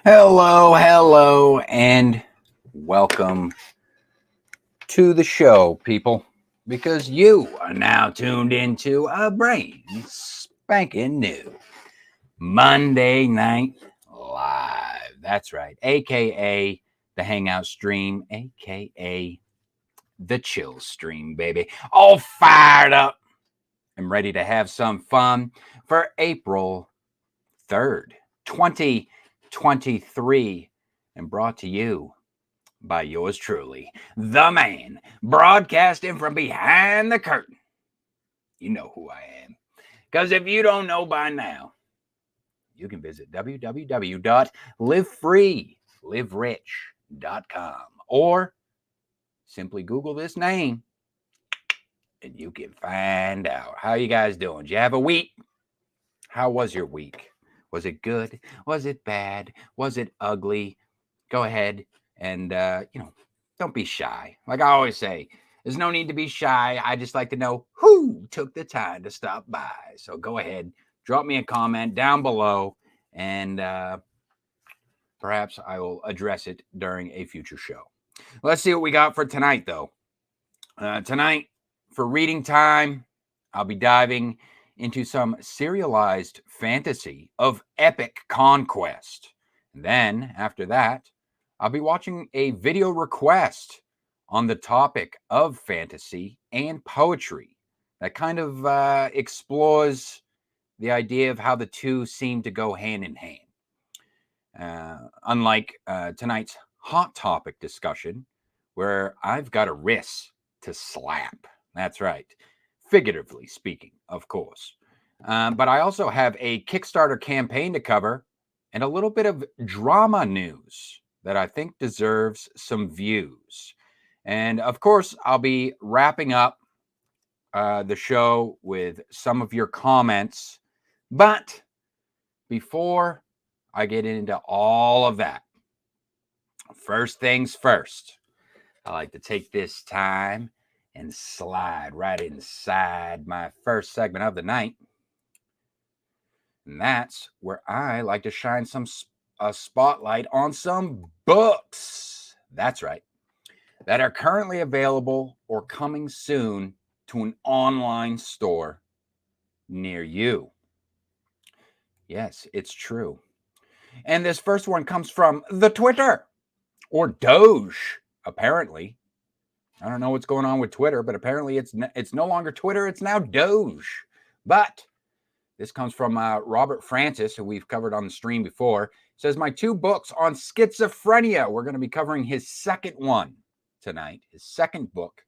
Hello, and welcome to the show, people, because you are now tuned into a brain spanking new Monday Night Live. That's right, aka the Hangout Stream, aka the Chill Stream, baby. All fired up and ready to have some fun for April 3rd, 2023, and brought to you by yours truly, the man, broadcasting from behind the curtain. You know who I am. Because if you don't know by now, you can visit www.livefreeliverich.com or simply Google this name and you can find out. How you guys doing? Did you have a week? How was your week? Was it good? Was it bad? Was it ugly? Go ahead and, don't be shy. Like I always say, there's no need to be shy. I just like to know who took the time to stop by. So go ahead, drop me a comment down below, and perhaps I will address it during a future show. Let's see what we got for tonight, though. Tonight, for reading time, I'll be diving into some serialized fantasy of epic conquest. And then, after that, I'll be watching a video request on the topic of fantasy and poetry that kind of explores the idea of how the two seem to go hand in hand. Unlike tonight's hot topic discussion, where I've got a wrist to slap. That's right. Figuratively speaking, of course. But I also have a Kickstarter campaign to cover and a little bit of drama news that I think deserves some views. And of course, I'll be wrapping up the show with some of your comments. But before I get into all of that, first things first, I like to take this time and slide right inside my first segment of the night. And that's where I like to shine a spotlight on some books. That's right. That are currently available or coming soon to an online store near you. Yes, it's true. And this first one comes from the Twitter, or Doge, apparently. I don't know what's going on with Twitter, but apparently it's no longer Twitter, it's now Doge. But this comes from Robert Francis, who we've covered on the stream before. It says, my 2 books on schizophrenia. We're going to be covering his second one tonight, his second book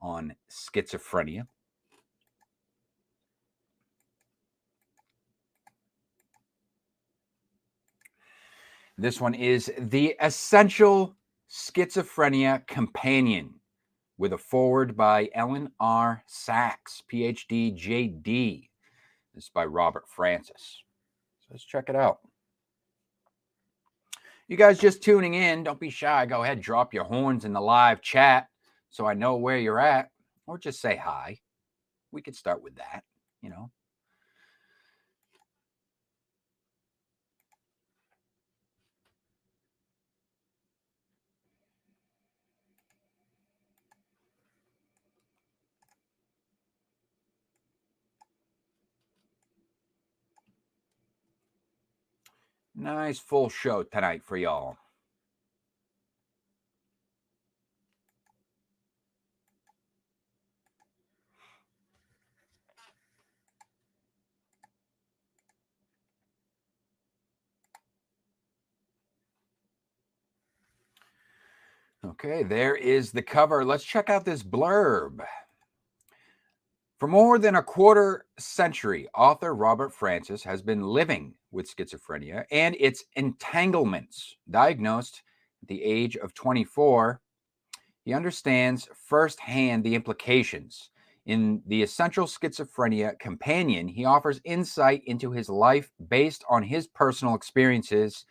on schizophrenia. This one is The Essential Schizophrenia Companion, with a foreword by Ellen R. Sachs, PhD, JD. This is by Robert Francis. So let's check it out. You guys just tuning in, don't be shy. Go ahead, drop your horns in the live chat so I know where you're at, or just say hi. We could start with that, you know. Nice full show tonight for y'all. Okay, there is the cover. Let's check out this blurb. For more than a quarter century, author Robert Francis has been living with schizophrenia and its entanglements. Diagnosed at the age of 24, he understands firsthand the implications. In The Essential Schizophrenia Companion, he offers insight into his life based on his personal experiences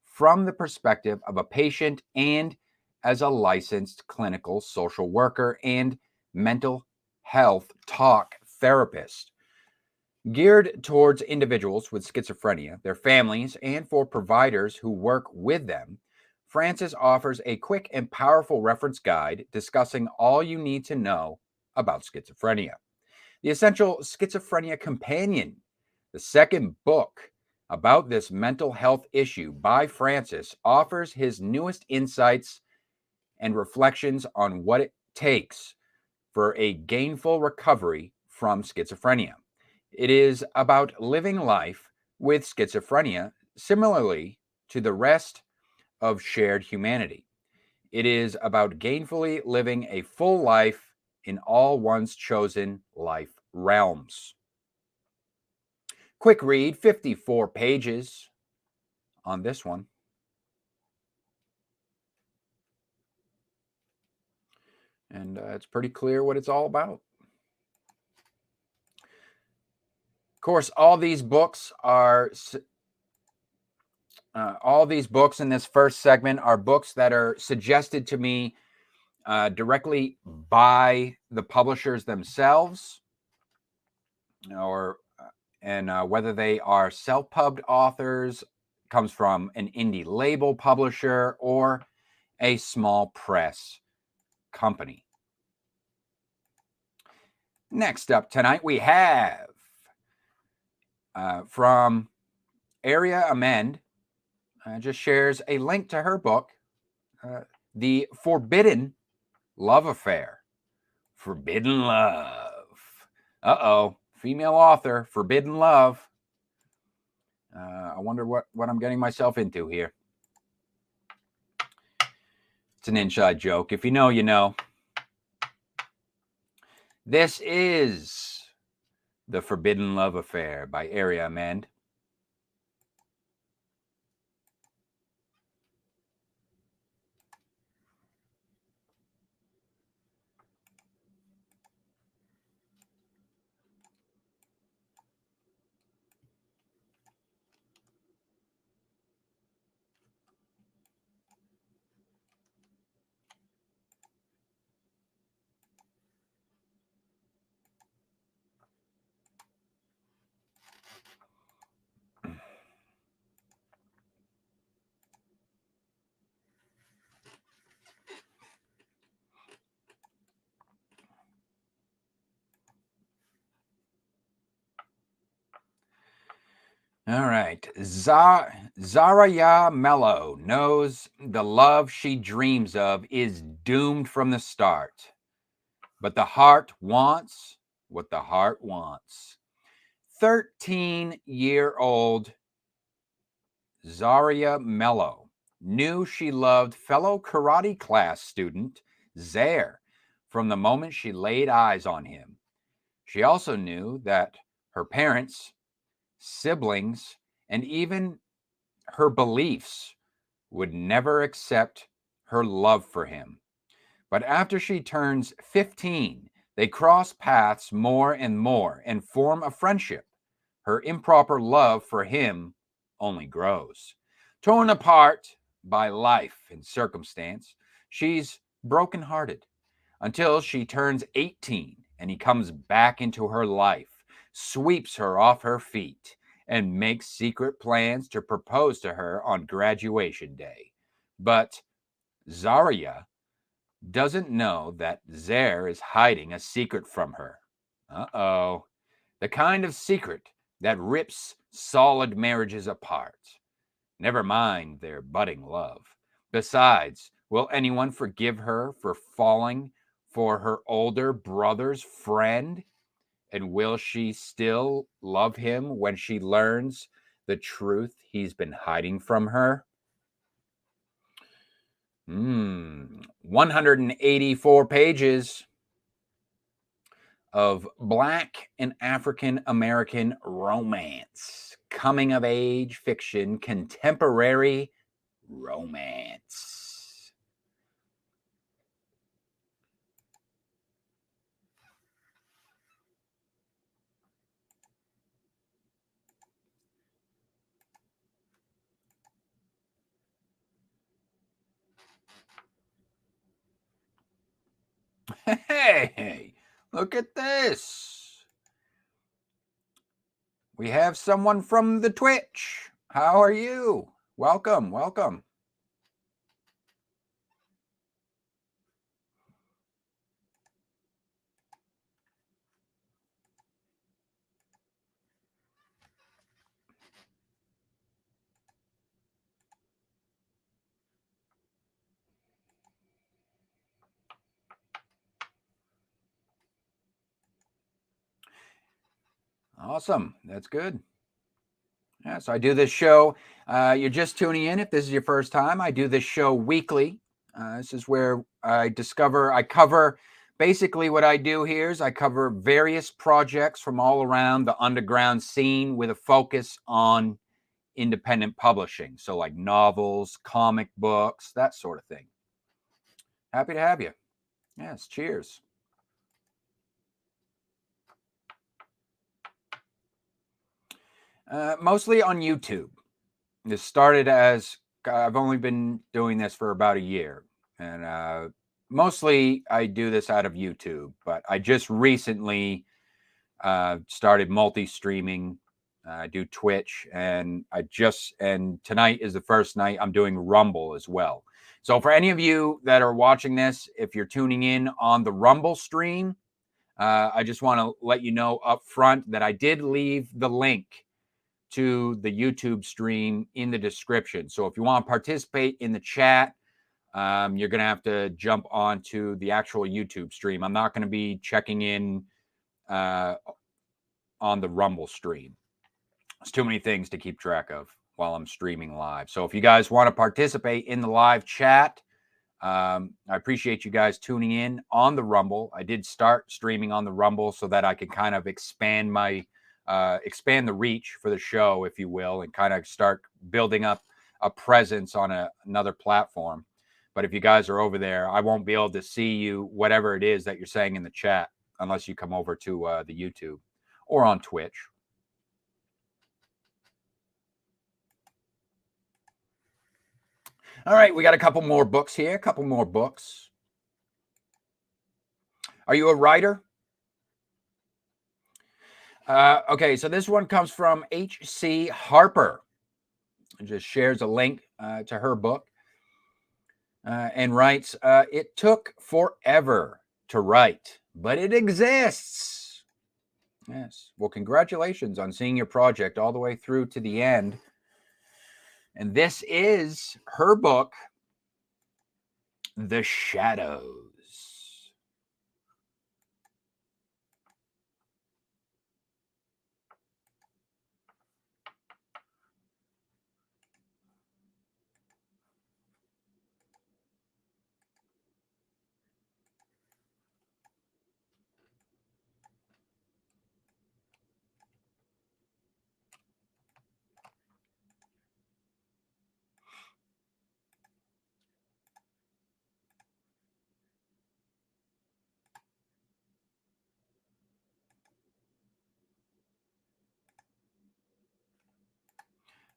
from the perspective of a patient and as a licensed clinical social worker and mental health talk therapist. Geared towards individuals with schizophrenia, their families, and for providers who work with them, Francis offers a quick and powerful reference guide discussing all you need to know about schizophrenia. The Essential Schizophrenia Companion, the second book about this mental health issue by Francis, offers his newest insights and reflections on what it takes for a gainful recovery from schizophrenia. It is about living life with schizophrenia similarly to the rest of shared humanity. It is about gainfully living a full life in all one's chosen life realms. Quick read, 54 pages on this one. And it's pretty clear what it's all about. Of course, all these books in this first segment are books that are suggested to me directly by the publishers themselves, or whether they are self-pubbed authors, comes from an indie label publisher, or a small press company. Next up tonight, we have from Aria Emend, just shares a link to her book, The Forbidden Love Affair. Forbidden Love. Uh-oh. Female author, Forbidden Love. I wonder what I'm getting myself into here. It's an inside joke. If you know, you know. This is The Forbidden Love Affair by Aria Emend. All right. Zaraya Mello knows the love she dreams of is doomed from the start. But the heart wants what the heart wants. 13-year-old Zaria Mello knew she loved fellow karate class student Zaire from the moment she laid eyes on him. She also knew that her parents, siblings, and even her beliefs would never accept her love for him. But after she turns 15, they cross paths more and more and form a friendship. Her improper love for him only grows. Torn apart by life and circumstance, she's brokenhearted until she turns 18 and he comes back into her life, sweeps her off her feet, and makes secret plans to propose to her on graduation day. But Zaria doesn't know that Zaire is hiding a secret from her. Uh-oh. The kind of secret that rips solid marriages apart. Never mind their budding love. Besides, will anyone forgive her for falling for her older brother's friend? And will she still love him when she learns the truth he's been hiding from her? 184 pages of Black and African American romance, coming of age fiction, contemporary romance. Hey, look at this. We have someone from the Twitch. How are you? Welcome, welcome. Awesome. That's good. Yeah, so I do this show. You're just tuning in. If this is your first time, I do this show weekly. This is where I cover basically what I do here is I cover various projects from all around the underground scene with a focus on independent publishing. So, like novels, comic books, that sort of thing. Happy to have you. Yes, cheers. Mostly on YouTube. This started as I've only been doing this for about a year, and mostly I do this out of YouTube. But I just recently started multi-streaming. I do Twitch, and tonight is the first night I'm doing Rumble as well. So for any of you that are watching this, if you're tuning in on the Rumble stream, I just want to let you know up front that I did leave the link to the YouTube stream in the description. So if you want to participate in the chat, you're going to have to jump onto the actual YouTube stream. I'm not going to be checking in on the Rumble stream. There's too many things to keep track of while I'm streaming live. So if you guys want to participate in the live chat, I appreciate you guys tuning in on the Rumble. I did start streaming on the Rumble so that I could kind of expand the reach for the show, if you will, and kind of start building up a presence on another platform. But if you guys are over there, I won't be able to see you, whatever it is that you're saying in the chat, unless you come over to the YouTube or on Twitch. All right, we got a couple more books here, Are you a writer? Okay, so this one comes from H.C. Harper. It just shares a link to her book and writes, it took forever to write, but it exists. Yes. Well, congratulations on seeing your project all the way through to the end. And this is her book, The Shadows.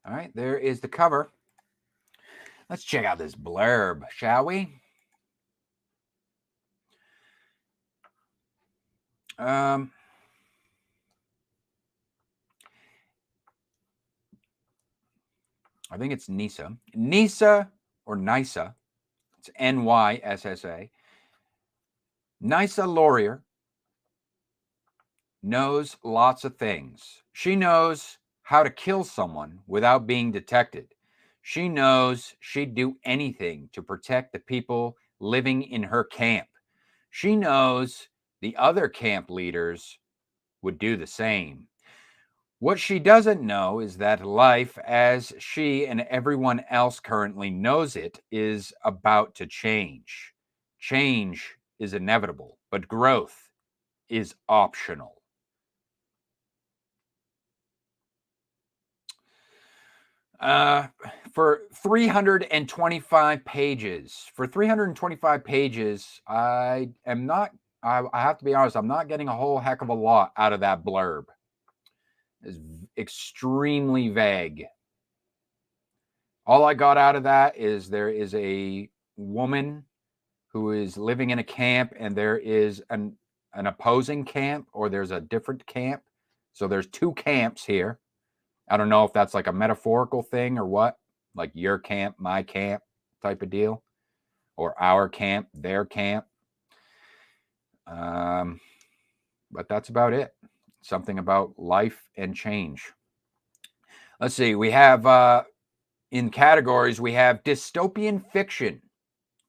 All right, there is the cover. Let's check out this blurb, shall we? I think it's Nisa. Nisa or Nyssa. It's Nyssa. Nyssa Laurier knows lots of things. She knows how to kill someone without being detected. She knows she'd do anything to protect the people living in her camp. She knows the other camp leaders would do the same. What she doesn't know is that life, as she and everyone else currently knows it, is about to change. Change is inevitable, but growth is optional. For 325 pages. I have to be honest, I'm not getting a whole heck of a lot out of that blurb. It's extremely vague. All I got out of that is there is a woman who is living in a camp, and there is an opposing camp, or there's a different camp. So there's two camps here. I don't know if that's like a metaphorical thing or what, like your camp, my camp type of deal, or our camp, their camp. But that's about it. Something about life and change. Let's see. We have in categories, we have dystopian fiction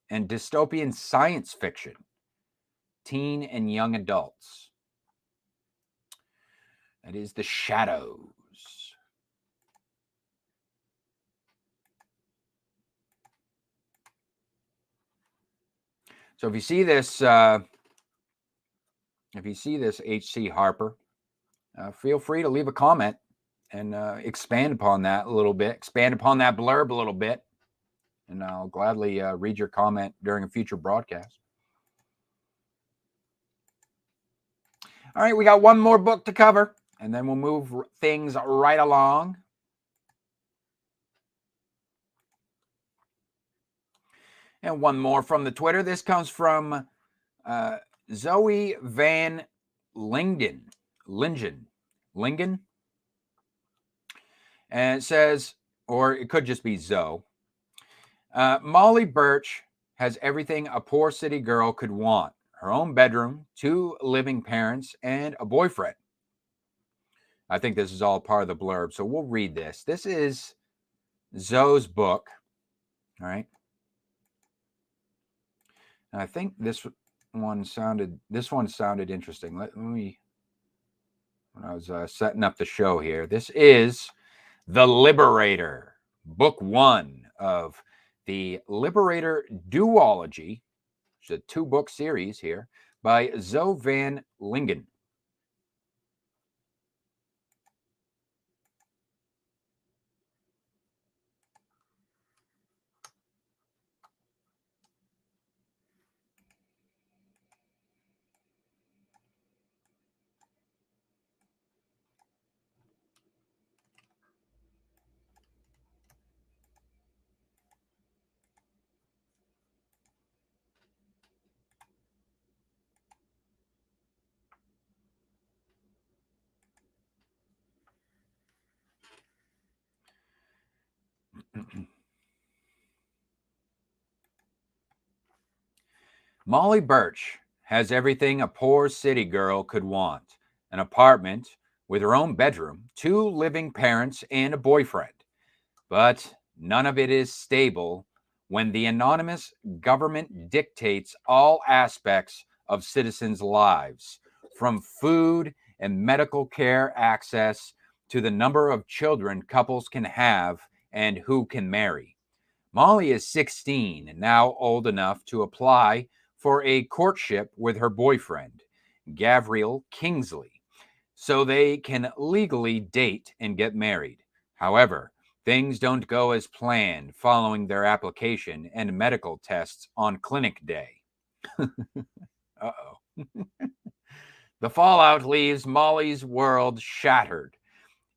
and dystopian science fiction, teen and young adults. That is The Shadows. So if you see this H.C. Harper, feel free to leave a comment and expand upon that a little bit, expand upon that blurb a little bit, and I'll gladly read your comment during a future broadcast. All right, we got one more book to cover, and then we'll move things right along. And one more from the Twitter. This comes from Zoe Van Lingen. And it says, or it could just be Zoe. Molly Birch has everything a poor city girl could want. Her own bedroom, 2 living parents, and a boyfriend. I think this is all part of the blurb, so we'll read this. This is Zoe's book, all right? And I think this one sounded interesting. Let me, when I was setting up the show here, this is The Liberator, book 1 of the Liberator Duology. It's a 2-book series here by Zoe Van Lingen. Molly Birch has everything a poor city girl could want. An apartment with her own bedroom, 2 living parents, and a boyfriend. But none of it is stable when the anonymous government dictates all aspects of citizens' lives, from food and medical care access to the number of children couples can have and who can marry. Molly is 16 and now old enough to apply for a courtship with her boyfriend, Gabriel Kingsley, so they can legally date and get married. However, things don't go as planned following their application and medical tests on clinic day. Uh-oh. The fallout leaves Molly's world shattered,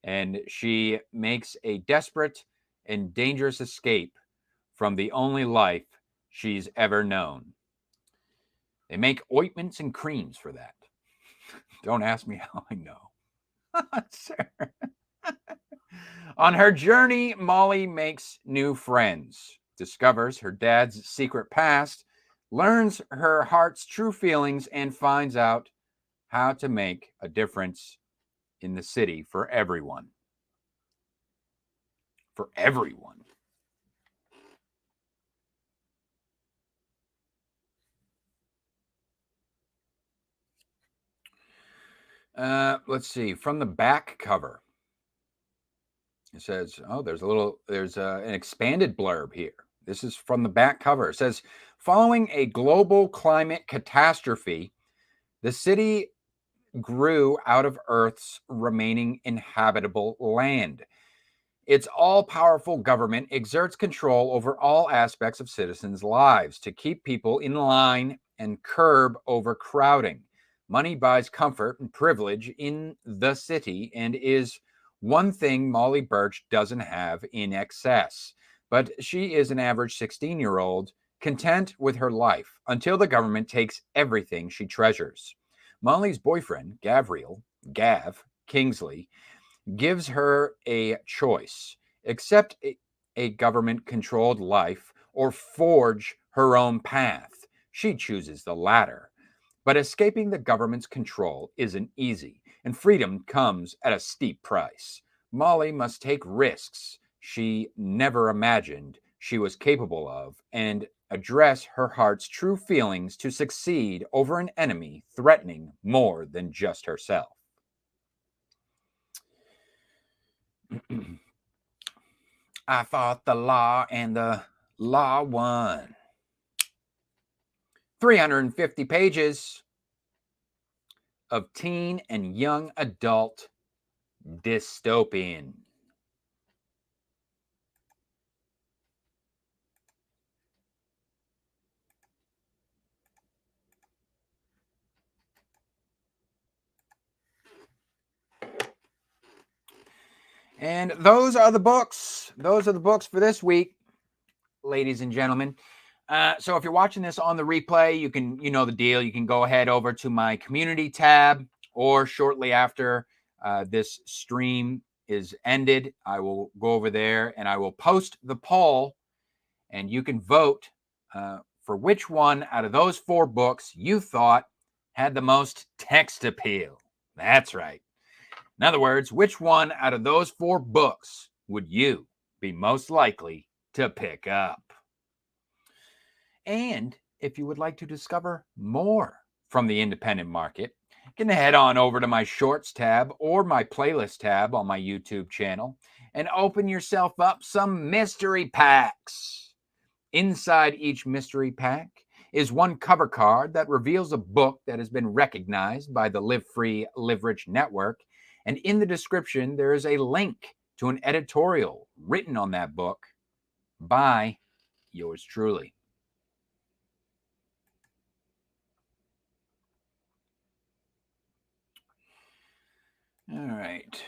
and she makes a desperate and dangerous escape from the only life she's ever known. They make ointments and creams for that. Don't ask me how I know. Sir. On her journey, Molly makes new friends, discovers her dad's secret past, learns her heart's true feelings, and finds out how to make a difference in the city for everyone. For everyone. Let's see. From the back cover, it says, oh, there's an expanded blurb here. This is from the back cover. It says, following a global climate catastrophe, the city grew out of Earth's remaining inhabitable land. Its all-powerful government exerts control over all aspects of citizens' lives to keep people in line and curb overcrowding. Money buys comfort and privilege in the city and is one thing Molly Birch doesn't have in excess. But she is an average 16-year-old content with her life until the government takes everything she treasures. Molly's boyfriend, Gav Kingsley, gives her a choice: accept a government-controlled life or forge her own path. She chooses the latter. But escaping the government's control isn't easy, and freedom comes at a steep price. Molly must take risks she never imagined she was capable of and address her heart's true feelings to succeed over an enemy threatening more than just herself. I fought the law and the law won. 350 pages of teen and young adult dystopian. And those are the books. Those are the books for this week, ladies and gentlemen. So if you're watching this on the replay, you know the deal. You can go ahead over to my community tab, or shortly after this stream is ended, I will go over there and I will post the poll, and you can vote for which one out of those 4 books you thought had the most text appeal. That's right. In other words, which one out of those 4 books would you be most likely to pick up? And if you would like to discover more from the independent market, you can head on over to my Shorts tab or my Playlist tab on my YouTube channel and open yourself up some mystery packs. Inside each mystery pack is one cover card that reveals a book that has been recognized by the Live Free, Live Rich network. And in the description, there is a link to an editorial written on that book by yours truly. All right.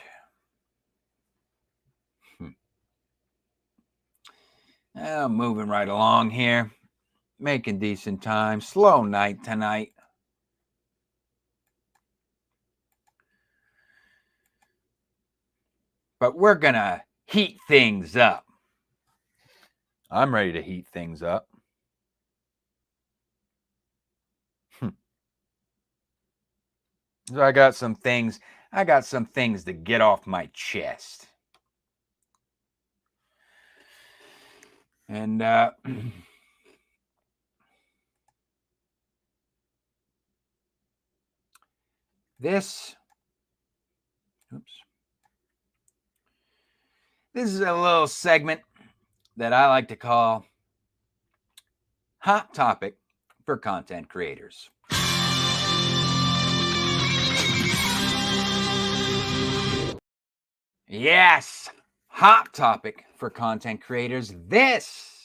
Moving right along here. Making decent time. Slow night tonight. But we're going to heat things up. I'm ready to heat things up. So I got some things to get off my chest. And this is a little segment that I like to call Hot Topic for Content Creators. Yes, Hot Topic for Content Creators. This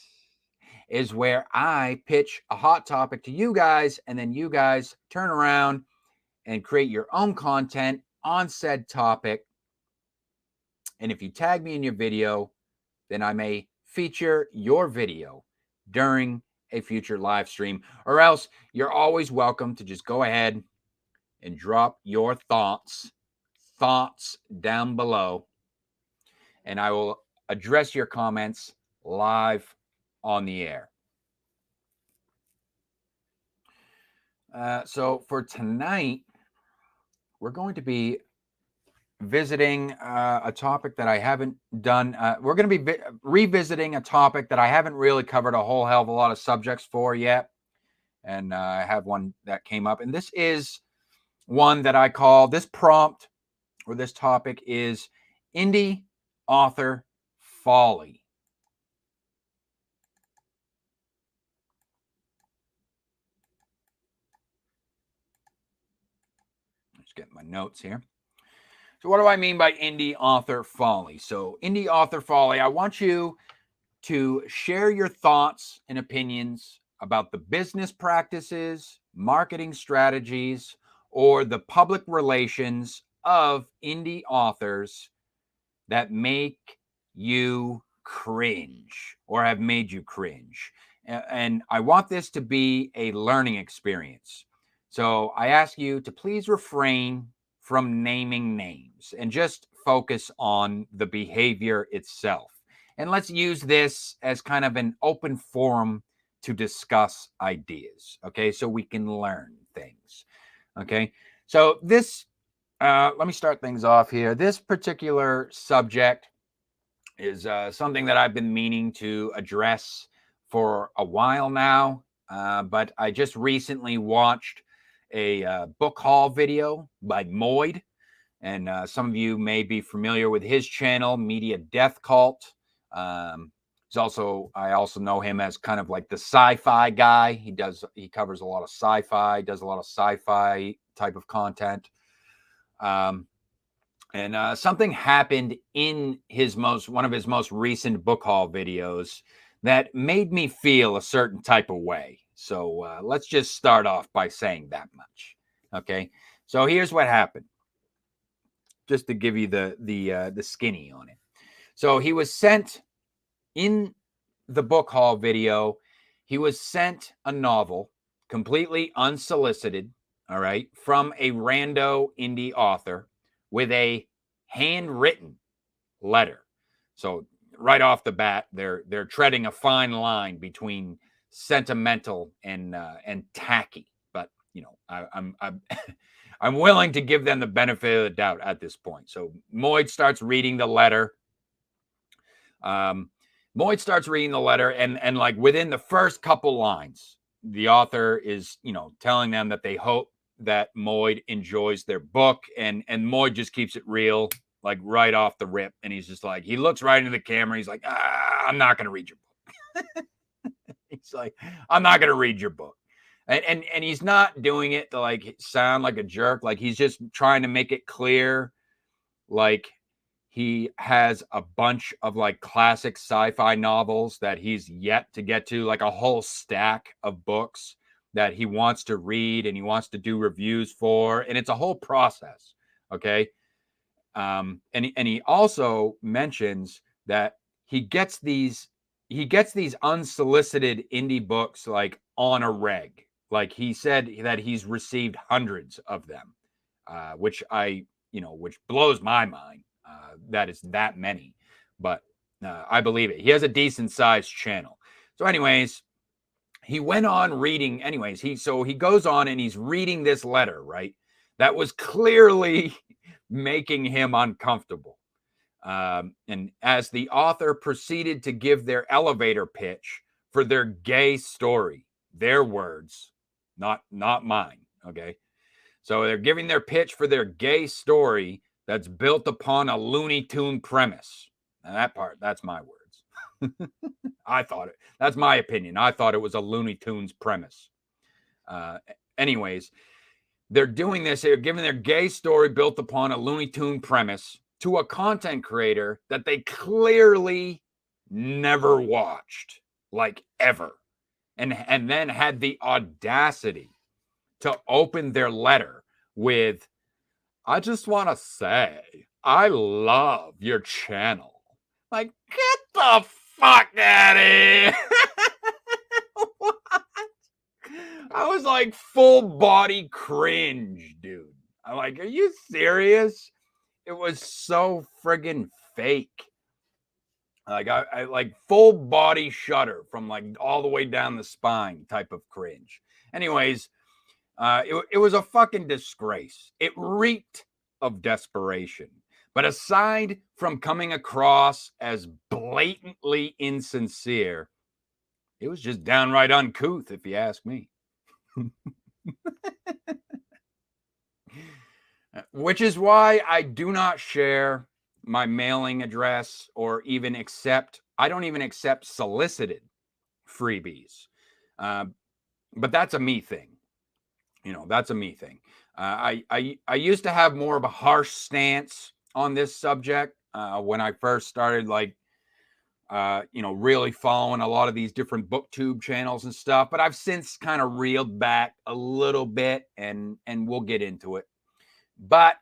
is where I pitch a hot topic to you guys, and then you guys turn around and create your own content on said topic. And if you tag me in your video, then I may feature your video during a future live stream, or else you're always welcome to just go ahead and drop your thoughts down below, and I will address your comments live on the air. So for tonight, we're going to be visiting a topic that I haven't done. We're going to be revisiting a topic that I haven't really covered a whole hell of a lot of subjects for yet. And I have one that came up. And this is one that I call, this prompt or this topic is indie author folly. Let's get my notes here. So what do I mean by indie author folly? So indie author folly, I want you to share your thoughts and opinions about the business practices, marketing strategies, or the public relations of indie authors that make you cringe or have made you cringe. And I want this to be a learning experience. So I ask you to please refrain from naming names and just focus on the behavior itself. And let's use this as kind of an open forum to discuss ideas, okay? So we can learn things, okay? So this, let me start things off here. This particular subject is something that I've been meaning to address for a while now, but I just recently watched a book haul video by Moid, and some of you may be familiar with his channel, Media Death Cult. He's also, I also know him as kind of like the sci-fi guy. He covers a lot of sci-fi, does a lot of sci-fi type of content. And something happened in one of his most recent book haul videos that made me feel a certain type of way. So let's just start off by saying that much. Okay. So here's what happened, just to give you the skinny on it. So he was sent in the book haul video. He was sent a novel completely unsolicited. All right. From a rando indie author with a handwritten letter. So right off the bat, they're treading a fine line between sentimental and tacky. But you know, I'm I'm willing to give them the benefit of the doubt at this point. So Moid starts reading the letter. Moid starts reading the letter, and like within the first couple lines, the author is, you know, telling them that they hope that Moid enjoys their book, and Moid just keeps it real, like right off the rip. And he's just like, he looks right into the camera. He's like, I'm not going to read your book. He's like, I'm not going to read your book. And he's not doing it to like sound like a jerk. Like he's just trying to make it clear, like he has a bunch of like classic sci-fi novels that he's yet to get to, like a whole stack of books that he wants to read and he wants to do reviews for, and it's a whole process. Okay. And he also mentions that he gets these unsolicited indie books like on a reg. Like he said that he's received hundreds of them, which blows my mind. That is that many, but I believe it. He has a decent sized channel. So anyways, he went on reading anyways. He goes on and he's reading this letter, right? That was clearly making him uncomfortable. And as the author proceeded to give their elevator pitch for their gay story, their words, not mine. Okay. So they're giving their pitch for their gay story that's built upon a Looney Tune premise. And that part, that's my words. That's my opinion. I thought it was a Looney Tunes premise. Anyways, they're doing this. They're giving their gay story built upon a Looney Tune premise to a content creator that they clearly never watched, like ever. And then had the audacity to open their letter with, I just want to say, I love your channel. Like, get the fuck out of here. What? I was like full body cringe, dude. I'm like, are you serious? It was so friggin' fake. Like I like full body shudder from like all the way down the spine type of cringe. Anyways, it was a fucking disgrace. It reeked of desperation. But aside from coming across as blatantly insincere, it was just downright uncouth, if you ask me. Which is why I do not share my mailing address or even I don't even accept solicited freebies. But that's a me thing. You know, that's a me thing. I used to have more of a harsh stance on this subject when I first started, like, really following a lot of these different Booktube channels and stuff. But I've since kind of reeled back a little bit, and we'll get into it. But,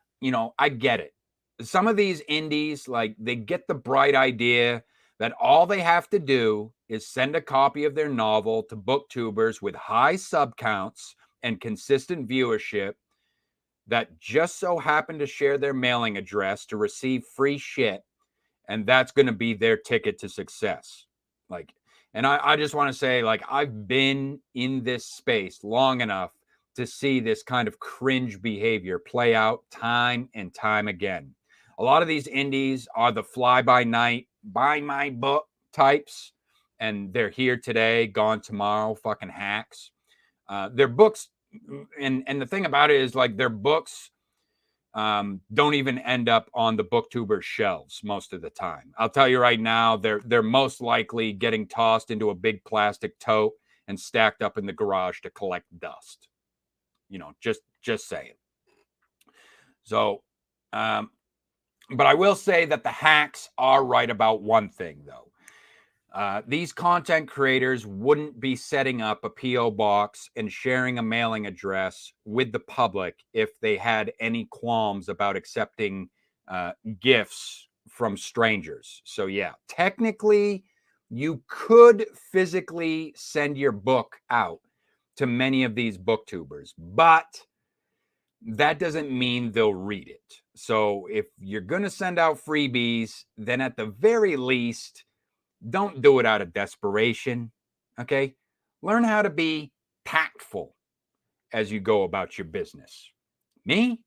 I get it. Some of these indies, like, they get the bright idea that all they have to do is send a copy of their novel to booktubers with high sub counts and consistent viewership, that just so happen to share their mailing address to receive free shit, and that's going to be their ticket to success. Like, and I just want to say, like, I've been in this space long enough to see this kind of cringe behavior play out time and time again. A lot of these indies are the fly by night, buy my book types, and they're here today, gone tomorrow, fucking hacks. Their books, and the thing about it is, like, their books don't even end up on the booktuber shelves most of the time. I'll tell you right now, they're most likely getting tossed into a big plastic tote and stacked up in the garage to collect dust. You know, just saying. So, but I will say that the hacks are right about one thing, though. These content creators wouldn't be setting up a P.O. box and sharing a mailing address with the public if they had any qualms about accepting gifts from strangers. So, yeah, technically, you could physically send your book out to many of these booktubers, but that doesn't mean they'll read it. So, if you're going to send out freebies, then at the very least, don't do it out of desperation, okay? Learn how to be tactful as you go about your business. Me,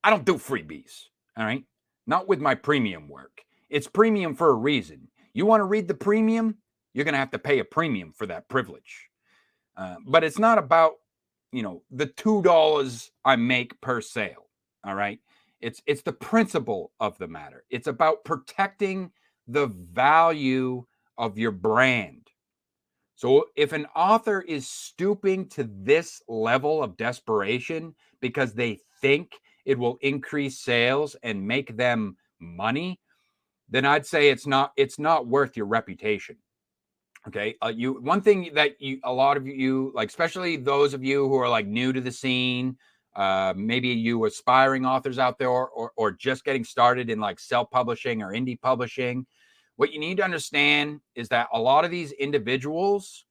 I don't do freebies, all right? Not with my premium work. It's premium for a reason. You want to read the premium, you're going to have to pay a premium for that privilege. But it's not about, you know, the $2 I make per sale, all right? It's the principle of the matter. It's about protecting the value of your brand. So if an author is stooping to this level of desperation because they think it will increase sales and make them money, then I'd say it's not worth your reputation. Okay. One thing that a lot of you, like, especially those of you who are like new to the scene, maybe you aspiring authors out there, or just getting started in like self-publishing or indie publishing, what you need to understand is that a lot of these individuals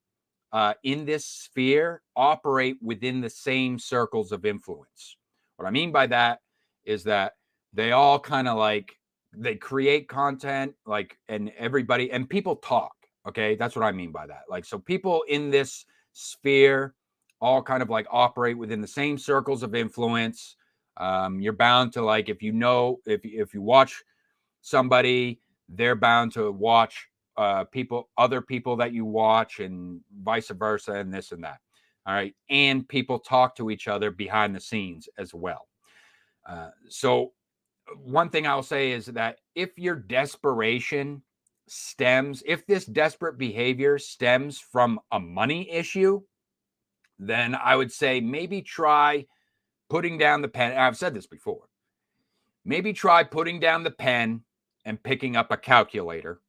in this sphere operate within the same circles of influence. What I mean by that is that they all kind of like, they create content, like, and everybody, and people talk. Okay. That's what I mean by that. Like, so people in this sphere all kind of like operate within the same circles of influence. You're bound to, like, if you watch somebody, they're bound to watch other people that you watch, and vice versa, and this and that. All right. And people talk to each other behind the scenes as well. So one thing I'll say is that if this desperate behavior stems from a money issue, then I would say maybe try putting down the pen. I've said this before. Maybe try putting down the pen and picking up a calculator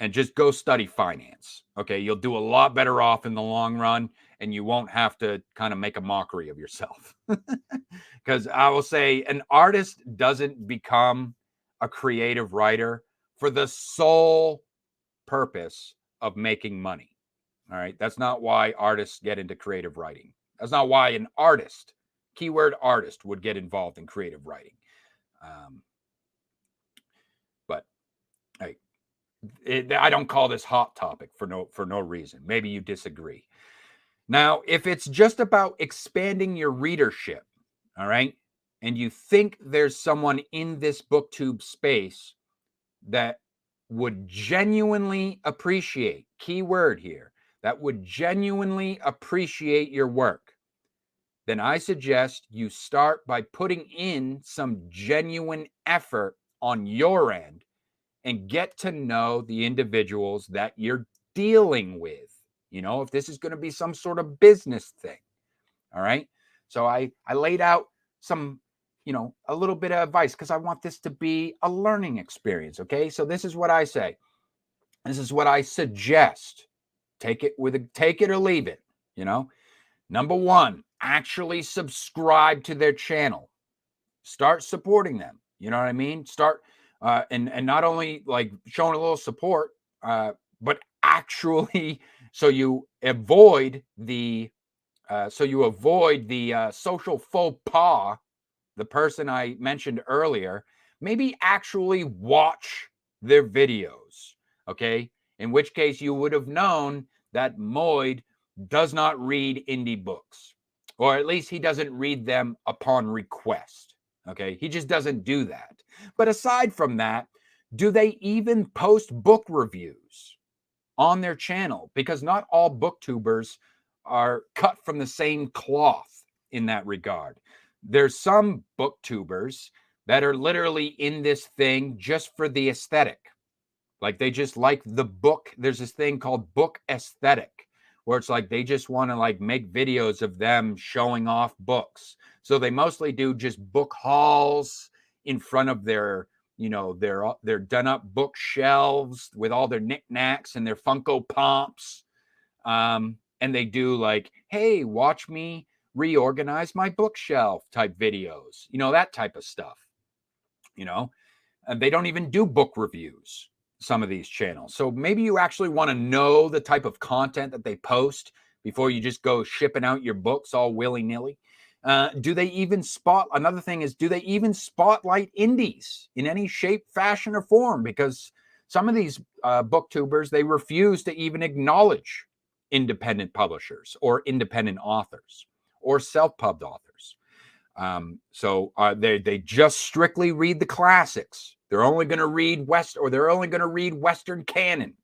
and just go study finance. Okay. You'll do a lot better off in the long run, and you won't have to kind of make a mockery of yourself. Because I will say, an artist doesn't become a creative writer for the sole purpose of making money. All right. That's not why artists get into creative writing. That's not why an artist, keyword artist, would get involved in creative writing. But hey, I don't call this hot topic for no reason. Maybe you disagree. Now, if it's just about expanding your readership, all right, and you think there's someone in this booktube space that would genuinely appreciate, keyword here, that would genuinely appreciate your work, then I suggest you start by putting in some genuine effort on your end and get to know the individuals that you're dealing with. You know, if this is going to be some sort of business thing. All right. So I laid out some, a little bit of advice because I want this to be a learning experience. Okay. So this is what I say. This is what I suggest. Take it or leave it. Number one, actually subscribe to their channel. Start supporting them. You know what I mean? Start and not only like showing a little support, but actually, so you avoid the social faux pas the person I mentioned earlier, maybe actually watch their videos, okay? In which case you would have known that Moid does not read indie books, or at least he doesn't read them upon request, okay? He just doesn't do that. But aside from that, do they even post book reviews on their channel? Because not all booktubers are cut from the same cloth in that regard. There's some booktubers that are literally in this thing just for the aesthetic. Like they just like the book. There's this thing called book aesthetic, where it's like they just want to like make videos of them showing off books. So they mostly do just book hauls in front of their, you know, their done up bookshelves with all their knickknacks and their Funko Pops. And they do like, hey, watch me reorganize my bookshelf type videos, you know, that type of stuff, you know. And they don't even do book reviews, some of these channels. So maybe you actually want to know the type of content that they post before you just go shipping out your books all willy-nilly. Do they even another thing is, do they even spotlight indies in any shape, fashion, or form? Because some of these booktubers, they refuse to even acknowledge independent publishers or independent authors or self-pubbed authors. So they just strictly read the classics. They're only going to read they're only going to read Western canon.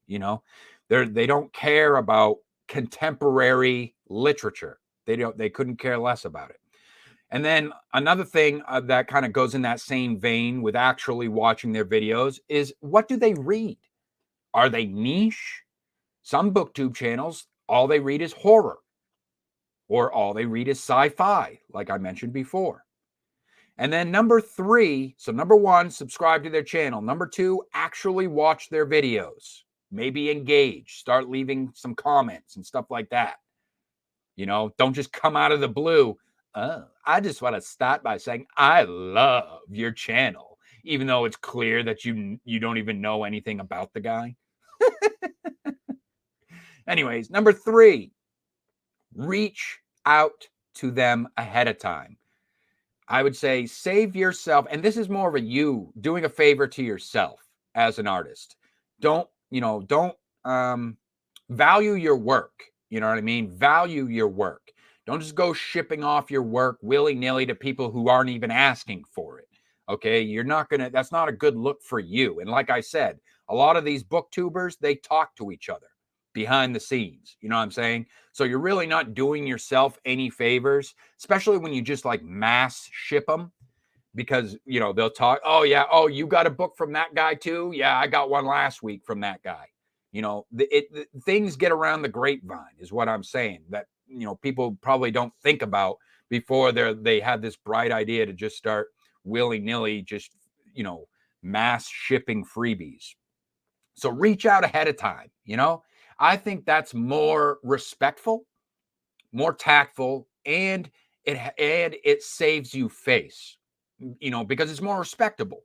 You know, they don't care about contemporary literature. They couldn't care less about it. And then another thing that kind of goes in that same vein with actually watching their videos is, what do they read? Are they niche? Some booktube channels, all they read is horror, or all they read is sci-fi, like I mentioned before. And then number 3, so number 1, subscribe to their channel. Number 2, actually watch their videos. Maybe engage, start leaving some comments and stuff like that. You know, don't just come out of the blue. I just want to start by saying, I love your channel, even though it's clear that you don't even know anything about the guy. Anyways, number 3, reach out to them ahead of time. I would say save yourself, and this is more of a you doing a favor to yourself as an artist. Don't value your work. You know what I mean? Value your work. Don't just go shipping off your work willy-nilly to people who aren't even asking for it. Okay, that's not a good look for you. And like I said, a lot of these booktubers, they talk to each other behind the scenes. You know what I'm saying? So you're really not doing yourself any favors, especially when you just like mass ship them, because, you know, they'll talk, oh yeah, oh, you got a book from that guy too? Yeah, I got one last week from that guy. You know, things get around the grapevine is what I'm saying, that, you know, people probably don't think about before they have this bright idea to just start willy-nilly, just, you know, mass shipping freebies. So reach out ahead of time, you know. I think that's more respectful, more tactful, and it saves you face, you know, because it's more respectable.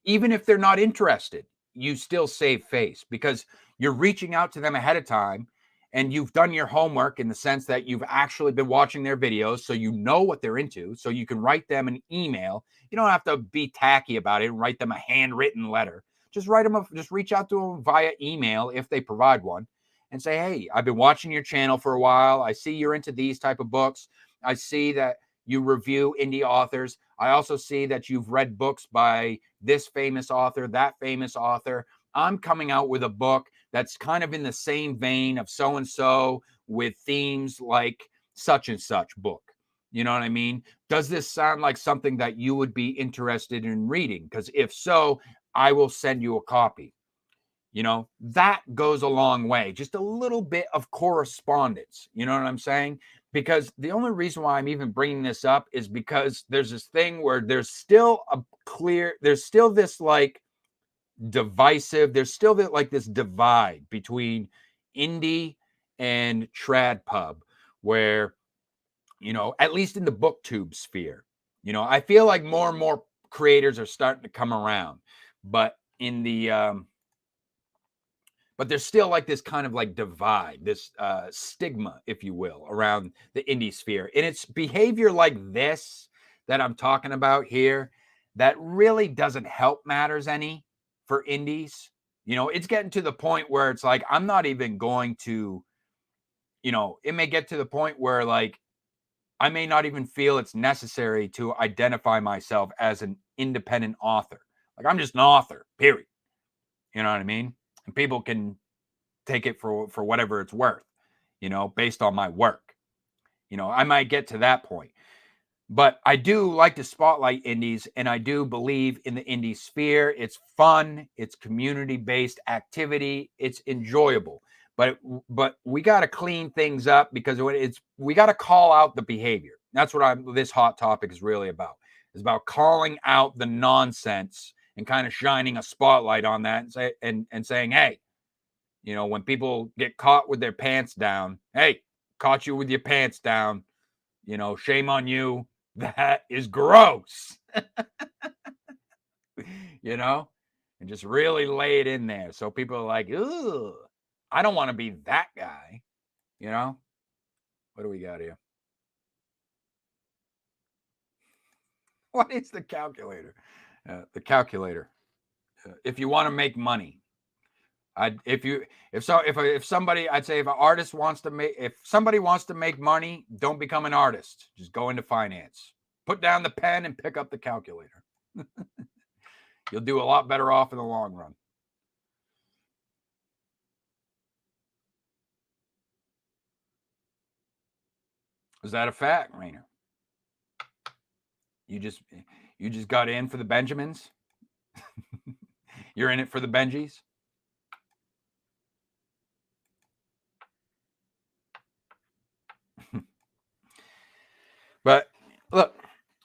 Even if they're not interested, you still save face because you're reaching out to them ahead of time and you've done your homework in the sense that you've actually been watching their videos, so you know what they're into, so you can write them an email. You don't have to be tacky about it and write them a handwritten letter. Just reach out to them via email if they provide one, and say, hey, I've been watching your channel for a while. I see you're into these type of books. I see that you review indie authors. I also see that you've read books by this famous author, that famous author. I'm coming out with a book that's kind of in the same vein of so-and-so with themes like such and such book. You know what I mean? Does this sound like something that you would be interested in reading? Because if so, I will send you a copy. You know, that goes a long way. Just a little bit of correspondence. You know what I'm saying? Because the only reason why I'm even bringing this up is because there's this thing where there's still this like divisive, there's still like this divide between indie and trad pub, where, you know, at least in the booktube sphere, you know, I feel like more and more creators are starting to come around, but in the but there's still like this kind of like divide, this stigma, if you will, around the indie sphere. And it's behavior like this that I'm talking about here that really doesn't help matters any for indies. You know, it's getting to the point where it's like, I'm not even going to, you know, it may get to the point where like, I may not even feel it's necessary to identify myself as an independent author. Like, I'm just an author, period. You know what I mean? And people can take it for whatever it's worth, you know, based on my work. You know, I might get to that point. But I do like to spotlight indies, and I do believe in the indie sphere. It's fun, it's community-based activity, it's enjoyable. But we got to clean things up because we got to call out the behavior. That's what this hot topic is really about. It's about calling out the nonsense and kind of shining a spotlight on that and saying, hey, you know, when people get caught with their pants down, hey, caught you with your pants down, you know, shame on you. That is gross. You know, and just really lay it in there. So people are like, ugh, I don't want to be that guy. You know, what do we got here? What is the calculator? The calculator. If you want to make money, if somebody, I'd say if an artist wants to make, if somebody wants to make money, don't become an artist. Just go into finance. Put down the pen and pick up the calculator. You'll do a lot better off in the long run. Is that a fact, Rainer? You just got in for the Benjamins? You're in it for the Benjis? But look,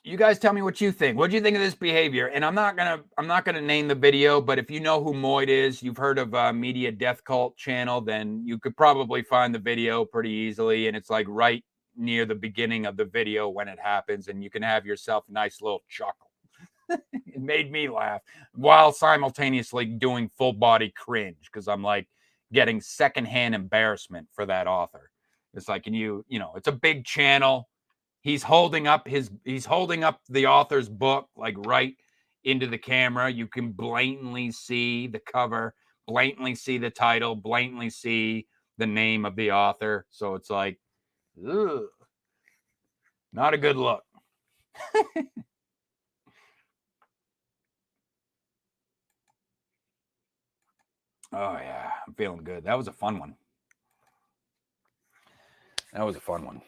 you guys tell me what you think. What do you think of this behavior? And I'm not gonna name the video, but if you know who Moid is, you've heard of Media Death Cult channel, then you could probably find the video pretty easily. And it's like right near the beginning of the video when it happens, and you can have yourself a nice little chuckle. It made me laugh while simultaneously doing full body cringe because I'm like getting secondhand embarrassment for that author. It's like, and you know, it's a big channel. He's holding up the author's book like right into the camera. You can blatantly see the cover, blatantly see the title, blatantly see the name of the author. So it's like, ugh, not a good look. Oh yeah, I'm feeling good. That was a fun one. That was a fun one.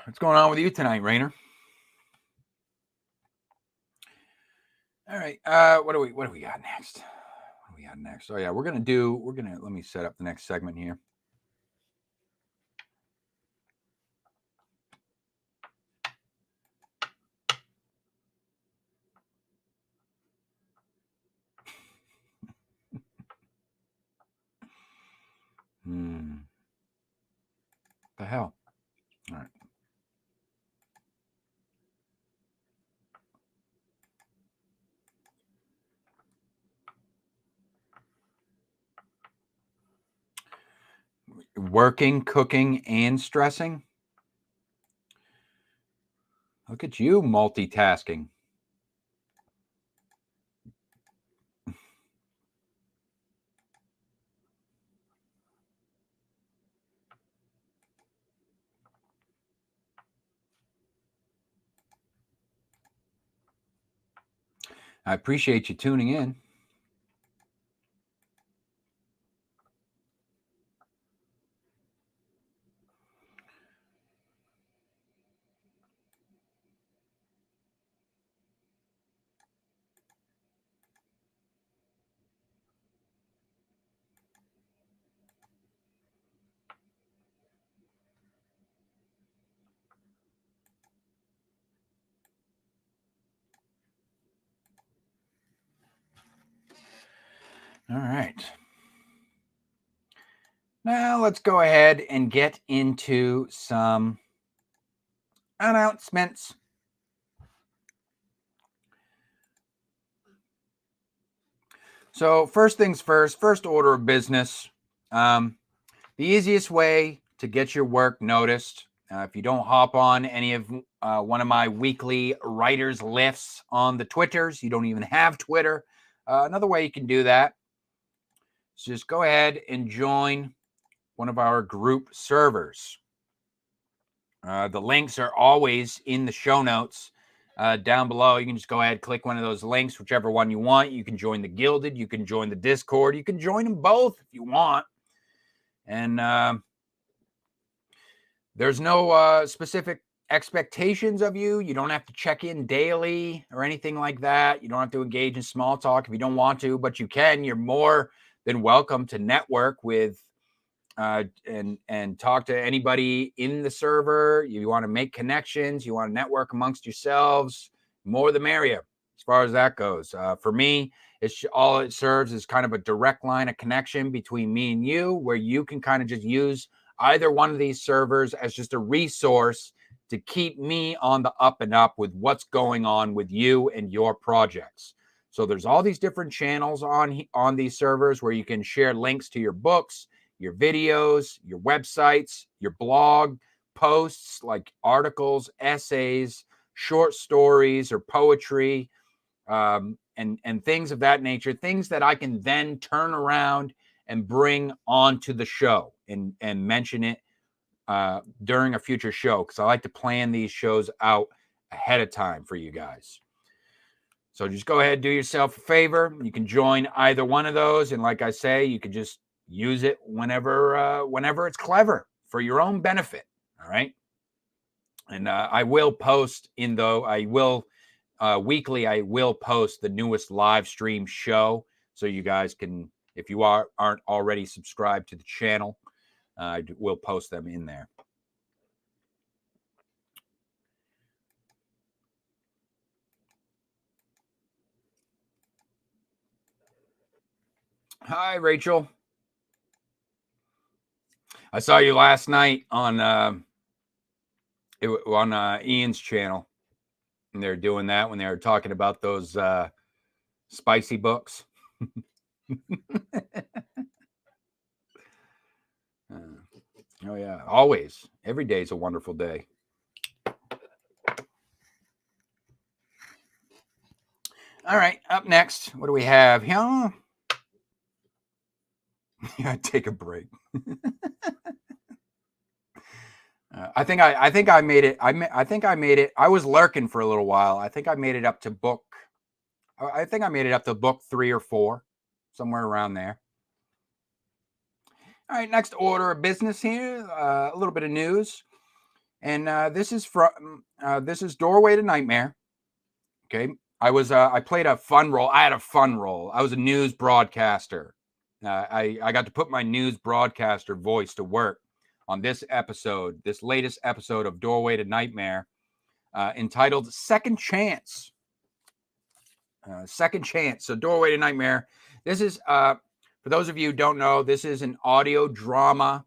What's going on with you tonight, Rainer? All right. What do we got next? What do we got next? Oh yeah, let me set up the next segment here. The hell? All right. Working, cooking, and stressing. Look at you multitasking. I appreciate you tuning in. All right. Now let's go ahead and get into some announcements. So first things first, first order of business. The easiest way to get your work noticed, if you don't hop on any of one of my weekly writers lifts on the Twitters, you don't even have Twitter. Another way you can do that is just go ahead and join one of our group servers. The links are always in the show notes down below. You can just go ahead, click one of those links, whichever one you want. You can join the Gilded, you can join the Discord, you can join them both if you want. And there's no specific expectations of you. You don't have to check in daily or anything like that. You don't have to engage in small talk if you don't want to, but you can. You're more than welcome to network with and talk to anybody in the server. You want to make connections, you want to network amongst yourselves, more the merrier as far as that goes. For me, it's all it serves is kind of a direct line of connection between me and you, where you can kind of just use either one of these servers as just a resource to keep me on the up and up with what's going on with you and your projects. So there's all these different channels on these servers where you can share links to your books, your videos, your websites, your blog posts like articles, essays, short stories, or poetry, and things of that nature, things that I can then turn around and bring onto the show and mention it during a future show, because I like to plan these shows out ahead of time for you guys. So just go ahead, do yourself a favor. You can join either one of those, and like I say, you can just use it whenever it's clever for your own benefit. All right. And I will post weekly, I will post the newest live stream show. So you guys can, if you aren't already subscribed to the channel, I will post them in there. Hi, Rachel. I saw you last night on Ian's channel, and they're doing that when they were talking about those spicy books. Oh yeah, always. Every day is a wonderful day. All right, up next, what do we have here? Yeah, take a break. I think I made it. I think I made it. I was lurking for a little while. I think I made it up to book. I think I made it up to book 3 or 4, somewhere around there. All right, next order of business here. A little bit of news, and this is Doorway to Nightmare. Okay, I played a fun role. I had a fun role. I was a news broadcaster. I got to put my news broadcaster voice to work on this episode, this latest episode of Doorway to Nightmare, entitled Second Chance. Second Chance. So Doorway to Nightmare. This is, for those of you who don't know, this is an audio drama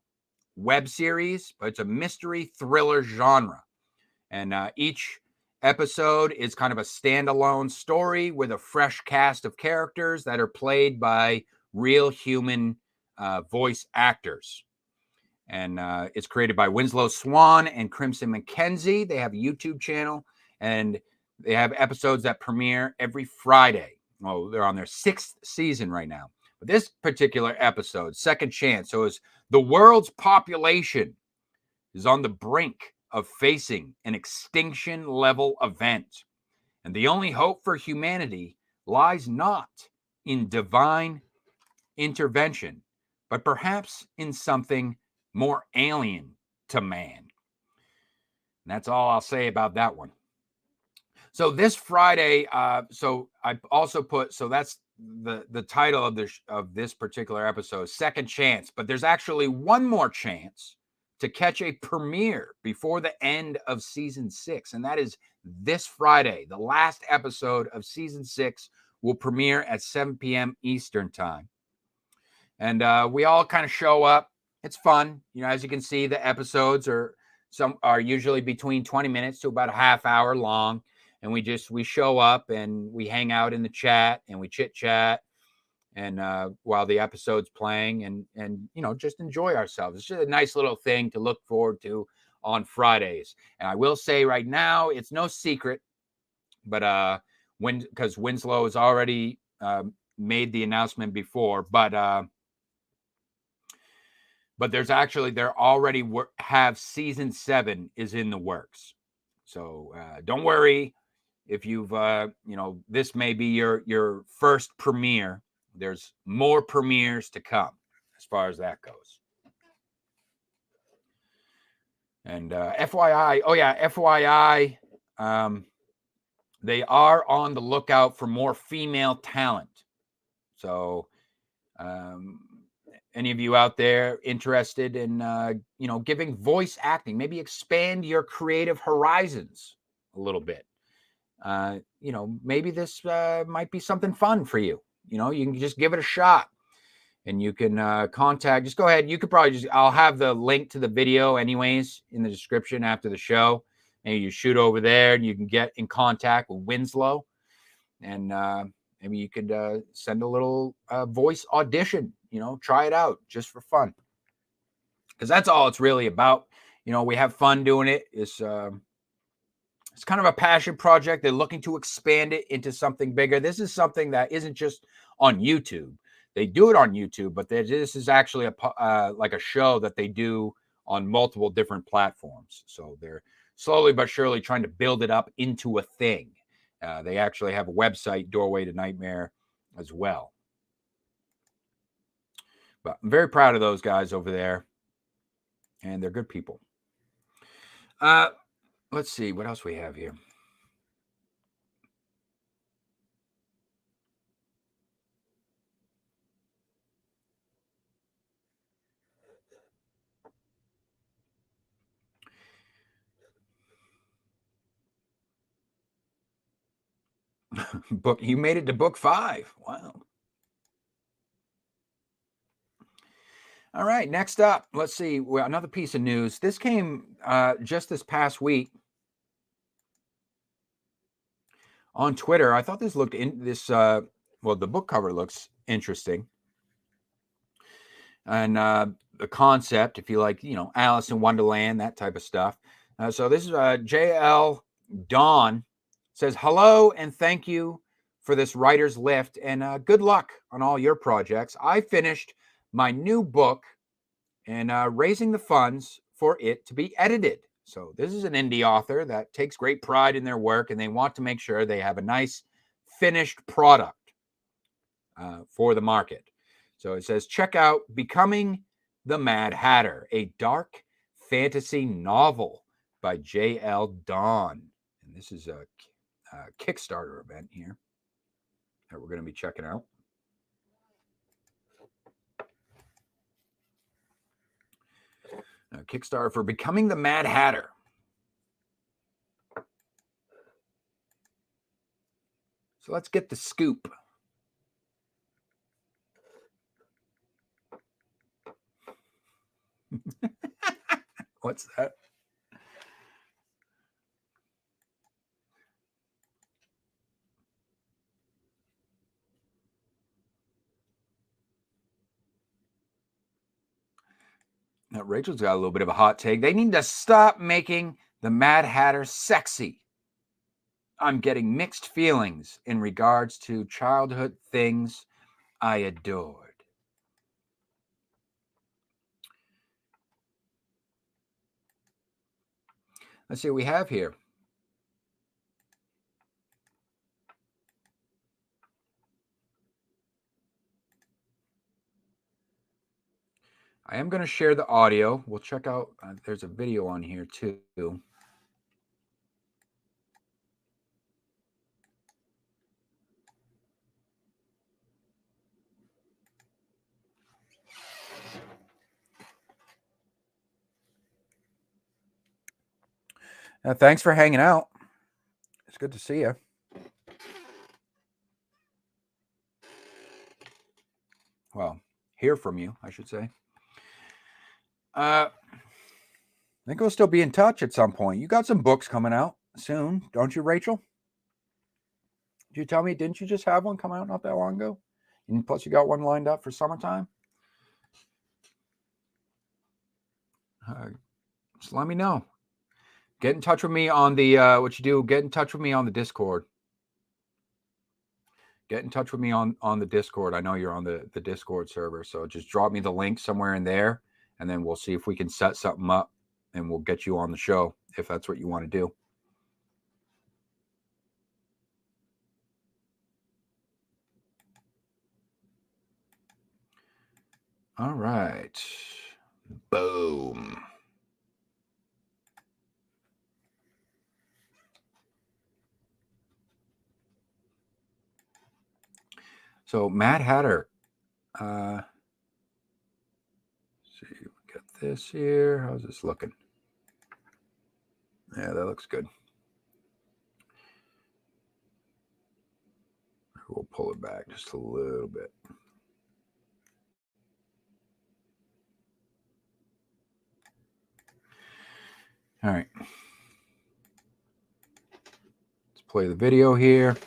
web series, but it's a mystery thriller genre. And each episode is kind of a standalone story with a fresh cast of characters that are played by real human voice actors. And it's created by Winslow Swan and Crimson McKenzie. They have a YouTube channel, and they have episodes that premiere every Friday. Oh, they're on their 6th season right now. But this particular episode, Second Chance, so is the world's population is on the brink of facing an extinction level event. And the only hope for humanity lies not in divine intervention, but perhaps in something more alien to man. And that's all I'll say about that one. So this Friday, so I also put, so that's the title of this particular episode, Second Chance. But there's actually one more chance to catch a premiere before the end of season 6, and that is this Friday. The last episode of season 6 will premiere at 7 p.m. Eastern time. And we all kind of show up It's fun. As you can see, the episodes are usually between 20 minutes to about a half hour long. And we show up and we hang out in the chat and we chit chat and while the episode's playing and just enjoy ourselves. It's just a nice little thing to look forward to on Fridays. And I will say right now, it's no secret, but because Winslow has already made the announcement before, but they're already have season 7 is in the works. So don't worry if you've this may be your first premiere. There's more premieres to come as far as that goes. And FYI, they are on the lookout for more female talent. So any of you out there interested in giving voice acting, maybe expand your creative horizons a little bit. Maybe this might be something fun for you. You can just give it a shot, and you can contact. Just go ahead. You could probably I'll have the link to the video anyways in the description after the show, and you shoot over there, and you can get in contact with Winslow, and maybe you could send a little voice audition. Try it out just for fun, because that's all it's really about. We have fun doing it. It's kind of a passion project. They're looking to expand it into something bigger. This is something that isn't just on YouTube. They do it on YouTube, but this is actually like a show that they do on multiple different platforms. So they're slowly but surely trying to build it up into a thing. They actually have a website, Doorway to Nightmare, as well. But I'm very proud of those guys over there, and they're good people. Let's see what else we have here. You made it to book 5. Wow. All right, next up, let's see. Well, another piece of news. This came just this past week on Twitter. I thought this looked the book cover looks interesting, and the concept, if you like, Alice in Wonderland, that type of stuff. So this is JL Dawn says hello and thank you for this writer's lift, and good luck on all your projects. I finished my new book and raising the funds for it to be edited. So this is an indie author that takes great pride in their work, and they want to make sure they have a nice finished product for the market. So it says, check out Becoming the Mad Hatter, a dark fantasy novel by J.L. Dawn. And this is a Kickstarter event here that we're going to be checking out. Kickstarter for Becoming the Mad Hatter. So let's get the scoop. What's that? Now, Rachel's got a little bit of a hot take. They need to stop making the Mad Hatter sexy. I'm getting mixed feelings in regards to childhood things I adored. Let's see what we have here. I am going to share the audio. We'll check out, there's a video on here too. Thanks for hanging out. It's good to see you. Well, hear from you, I should say. I think we'll still be in touch at some point. You got some books coming out soon, don't you, Rachel? Did you tell me, didn't you just have one come out not that long ago? And plus you got one lined up for summertime? Just let me know. Get in touch with me on the, what you do, get in touch with me on the Discord. Get in touch with me on the Discord. I know you're on the Discord server, so just drop me the link somewhere in there, and then we'll see if we can set something up, and we'll get you on the show if that's what you want to do. All right. Boom. So Mad Hatter. See, we got this here. How's this looking? Yeah, that looks good. We'll pull it back just a little bit. All right. Let's play the video here.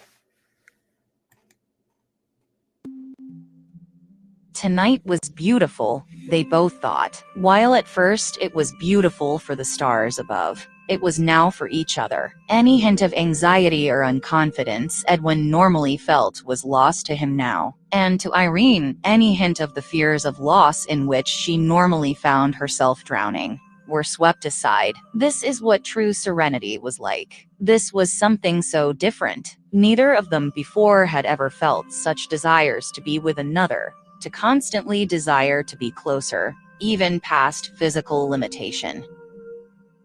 Tonight was beautiful, they both thought. While at first it was beautiful for the stars above, it was now for each other. Any hint of anxiety or unconfidence Edwin normally felt was lost to him now. And to Irene, any hint of the fears of loss in which she normally found herself drowning were swept aside. This is what true serenity was like. This was something so different. Neither of them before had ever felt such desires to be with another, to constantly desire to be closer, even past physical limitation.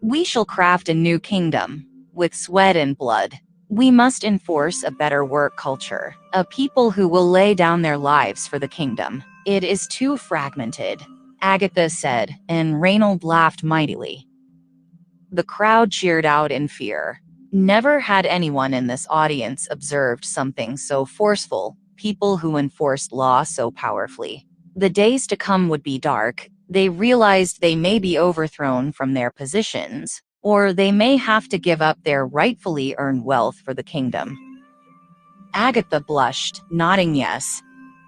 We shall craft a new kingdom, with sweat and blood. We must enforce a better work culture, a people who will lay down their lives for the kingdom. It is too fragmented, Agatha said, and Reynold laughed mightily. The crowd cheered out in fear. Never had anyone in this audience observed something so forceful, people who enforced law so powerfully. The days to come would be dark. They realized they may be overthrown from their positions, or they may have to give up their rightfully earned wealth for the kingdom. Agatha blushed, nodding yes.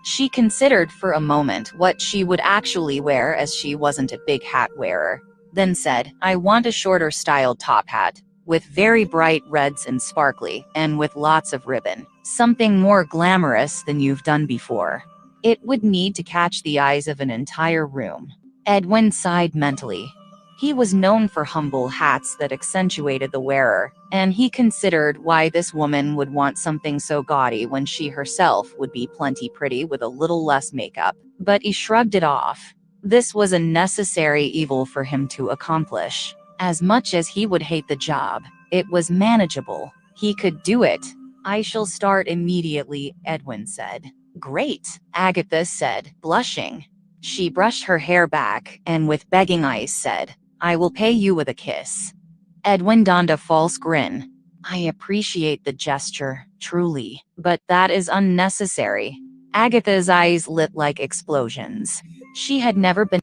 She considered for a moment what she would actually wear, as she wasn't a big hat wearer, then said, I want a shorter styled top hat, with very bright reds and sparkly, and with lots of ribbon. Something more glamorous than you've done before. It would need to catch the eyes of an entire room. Edwin sighed mentally. He was known for humble hats that accentuated the wearer, and he considered why this woman would want something so gaudy when she herself would be plenty pretty with a little less makeup. But he shrugged it off. This was a necessary evil for him to accomplish. As much as he would hate the job, it was manageable. He could do it. I shall start immediately, Edwin said. Great, Agatha said, blushing. She brushed her hair back, and with begging eyes said, I will pay you with a kiss. Edwin donned a false grin. I appreciate the gesture, truly, but that is unnecessary. Agatha's eyes lit like explosions. She had never been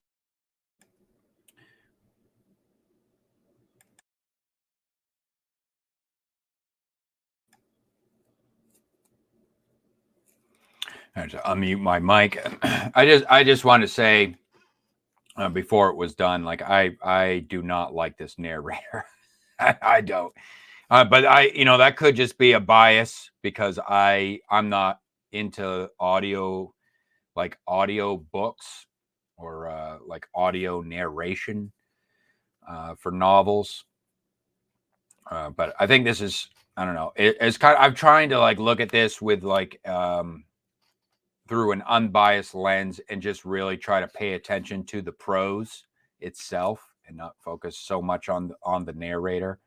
I had to unmute my mic. I just want to say before it was done, like I do not like this narrator. I don't. But that could just be a bias because I'm not into audio, like audio books or like audio narration for novels. But I think this is, I don't know. It's kind of, I'm trying to like look at this with like through an unbiased lens and just really try to pay attention to the prose itself and not focus so much on the narrator.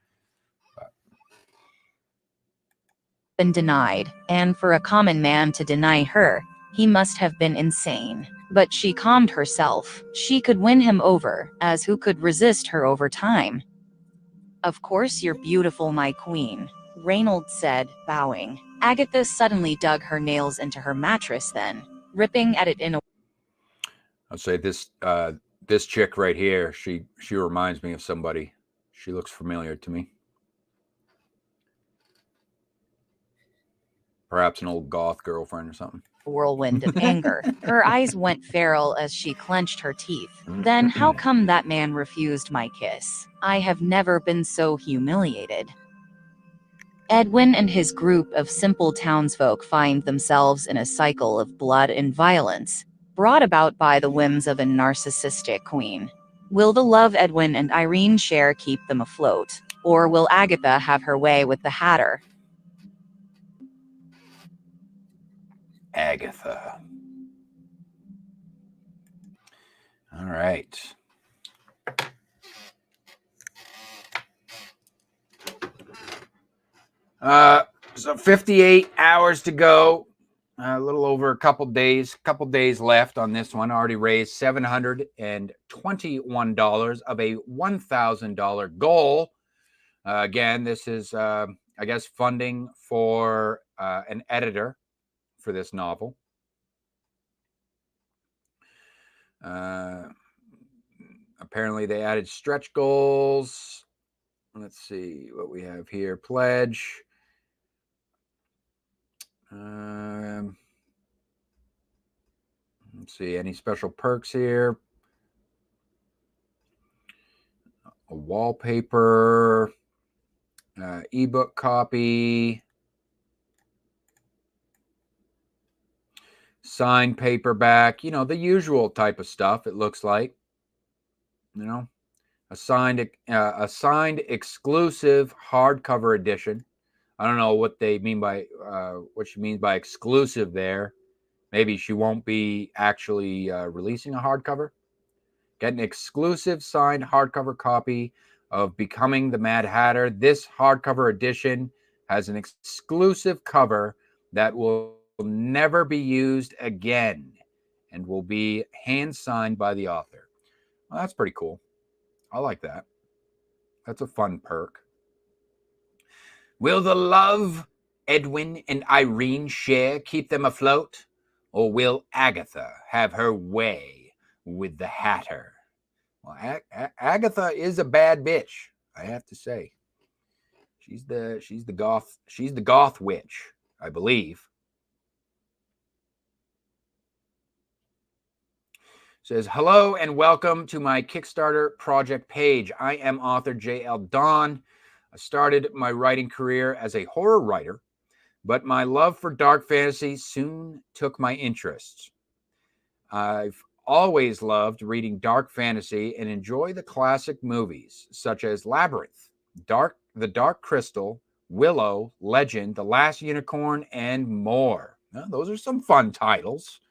been denied, and for a common man to deny her, he must have been insane. But she calmed herself. She could win him over, as who could resist her over time? Of course you're beautiful, my queen, Reynold said, bowing. Agatha suddenly dug her nails into her mattress then, ripping at it in a... I'll say this This chick right here, she reminds me of somebody. She looks familiar to me. Perhaps an old goth girlfriend or something. Whirlwind of anger. Her eyes went feral as she clenched her teeth. Then how come that man refused my kiss? I have never been so humiliated. Edwin and his group of simple townsfolk find themselves in a cycle of blood and violence, brought about by the whims of a narcissistic queen. Will the love Edwin and Irene share keep them afloat? Or will Agatha have her way with the Hatter? Agatha. All right. So 58 hours to go. A little over a couple days left on this one. Already raised $721 of a $1,000 goal. Again, this is, I guess, funding for an editor for this novel. Apparently, they added stretch goals. Let's see what we have here. Pledge. Let's see, any special perks here? A wallpaper, ebook copy, signed paperback, the usual type of stuff, it looks like. A signed exclusive hardcover edition. I don't know what they mean by what she means by exclusive there. Maybe she won't be actually releasing a hardcover. Get an exclusive signed hardcover copy of Becoming the Mad Hatter. This hardcover edition has an exclusive cover that will never be used again and will be hand signed by the author. Well, that's pretty cool. I like that. That's a fun perk. Will the love Edwin and Irene share keep them afloat? Or will Agatha have her way with the Hatter? Well, Agatha is a bad bitch, I have to say. She's the goth witch, I believe. Says, hello and welcome to my Kickstarter project page. I am author J.L. Don. I started my writing career as a horror writer, but my love for dark fantasy soon took my interest. I've always loved reading dark fantasy and enjoy the classic movies such as Labyrinth, The Dark Crystal, Willow, Legend, The Last Unicorn, and more. Now, those are some fun titles,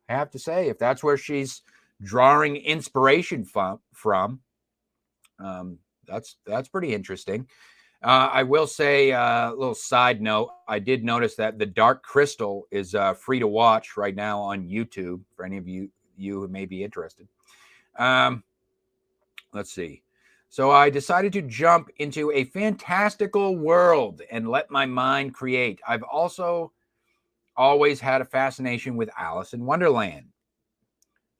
I have to say. If that's where she's drawing inspiration from, that's pretty interesting. I will say a little side note. I did notice that The Dark Crystal is free to watch right now on YouTube for any of you who may be interested. Let's see. So I decided to jump into a fantastical world and let my mind create. I've also always had a fascination with Alice in Wonderland.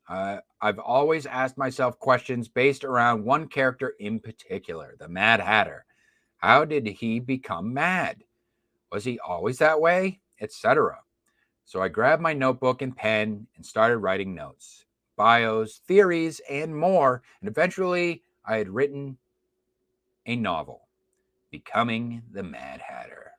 I've always asked myself questions based around one character in particular, the Mad Hatter. How did he become mad? Was he always that way? Etc. So I grabbed my notebook and pen and started writing notes, bios, theories, and more. And eventually I had written a novel, Becoming the Mad Hatter.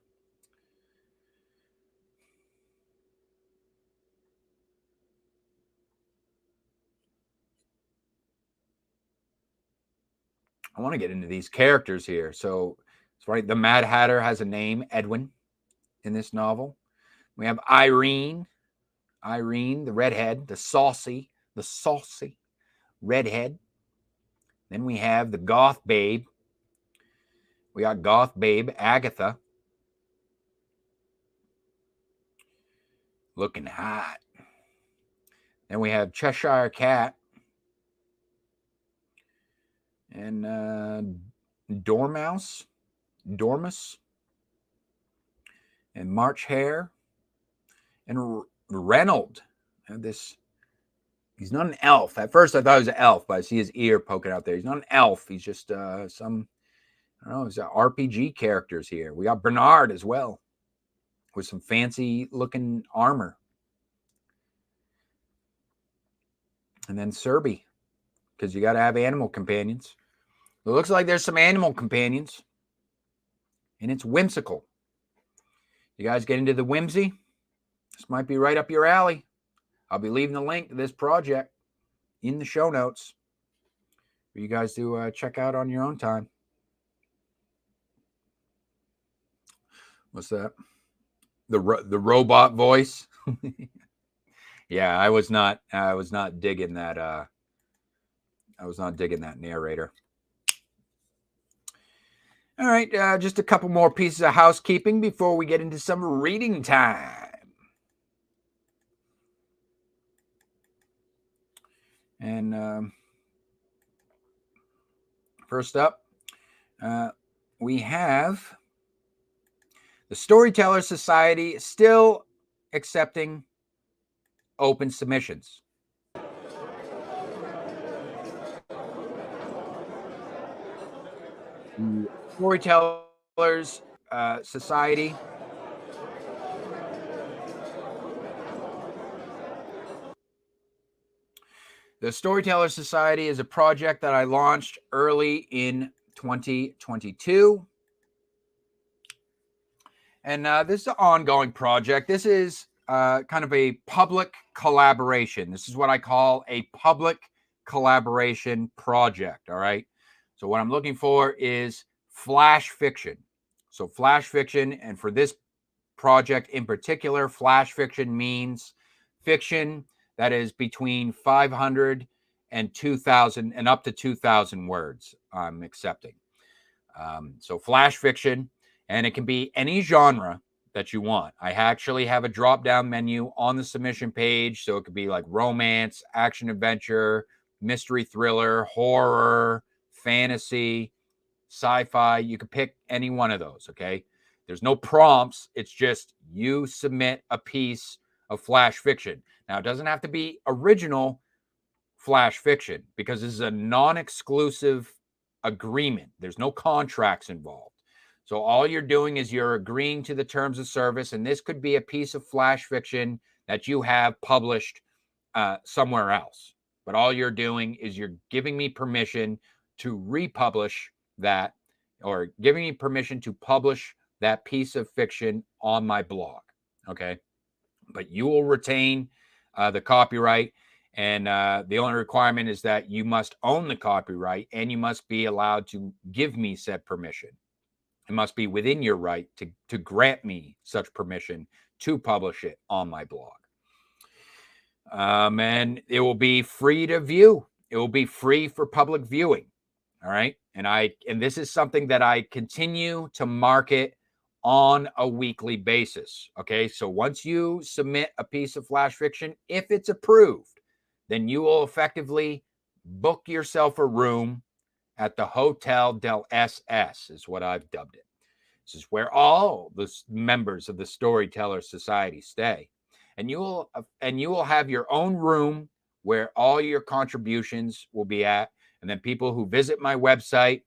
I want to get into these characters here. So it's right. The Mad Hatter has a name, Edwin, in this novel. We have Irene, the redhead, the saucy redhead. Then we have the goth babe. We got goth babe, Agatha. Looking hot. Then we have Cheshire Cat. And Dormouse. And March Hare. And Reynold. And this He's not an elf. At first, I thought he was an elf, but I see his ear poking out there. He's not an elf. He's just some, I don't know, it's RPG characters here. We got Bernard as well with some fancy looking armor. And then Serby, because you got to have animal companions. It looks like there's some animal companions, and it's whimsical. You guys get into the whimsy? This might be right up your alley. I'll be leaving the link to this project in the show notes for you guys to check out on your own time. What's that? The robot voice. Yeah, I was not digging that. I was not digging that narrator. All right, just a couple more pieces of housekeeping before we get into some reading time. And first up, we have the Storyteller Society still accepting open submissions. The Storytellers Society The Storyteller Society is a project that I launched early in 2022. And this is an ongoing project. This is kind of a public collaboration. This is what I call a public collaboration project, all right? So what I'm looking for is flash fiction. So flash fiction, and for this project in particular, flash fiction means fiction that is between 500 and 2,000 and up to 2,000 words I'm accepting. So flash fiction, and it can be any genre that you want. I actually have a drop-down menu on the submission page, so it could be like romance, action adventure, mystery thriller, horror, fantasy, sci-fi. You can pick any one of those, okay? There's no prompts. It's just you submit a piece of flash fiction. Now, it doesn't have to be original flash fiction because this is a non-exclusive agreement. There's no contracts involved. So all you're doing is you're agreeing to the terms of service, and this could be a piece of flash fiction that you have published somewhere else. But all you're doing is you're giving me permission to republish that, or giving me permission to publish that piece of fiction on my blog, okay? But you will retain the copyright, and the only requirement is that you must own the copyright, and you must be allowed to give me said permission. It must be within your right to grant me such permission to publish it on my blog. And it will be free to view. It will be free for public viewing. All right. And this is something that I continue to market on a weekly basis. Okay. So once you submit a piece of flash fiction, if it's approved, then you will effectively book yourself a room at the Hotel del SS, is what I've dubbed it. This is where all the members of the Storyteller Society stay. And you will have your own room where all your contributions will be at. And then people who visit my website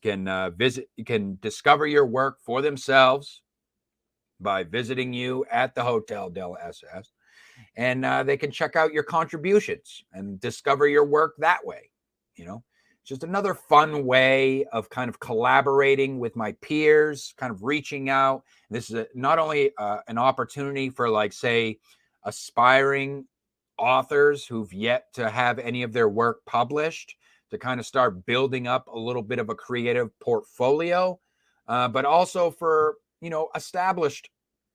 can discover your work for themselves by visiting you at the Hotel del SS. And they can check out your contributions and discover your work that way. You know, just another fun way of kind of collaborating with my peers, kind of reaching out. This is not only an opportunity for, like, say, aspiring authors who've yet to have any of their work published to kind of start building up a little bit of a creative portfolio, but also for, established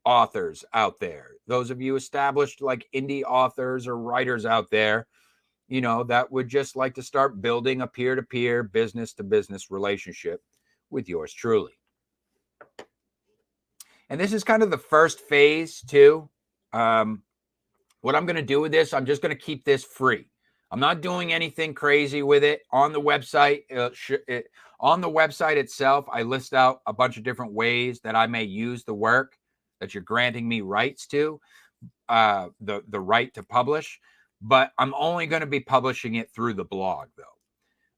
authors out there. Those of you established, like, indie authors or writers out there, that would just like to start building a peer-to-peer, business-to-business relationship with yours truly. And this is kind of the first phase too. What I'm going to do with this, I'm just going to keep this free. I'm not doing anything crazy with it. On the website, on the website itself, I list out a bunch of different ways that I may use the work that you're granting me rights to, the right to publish. but I'm only going to be publishing it through the blog, though.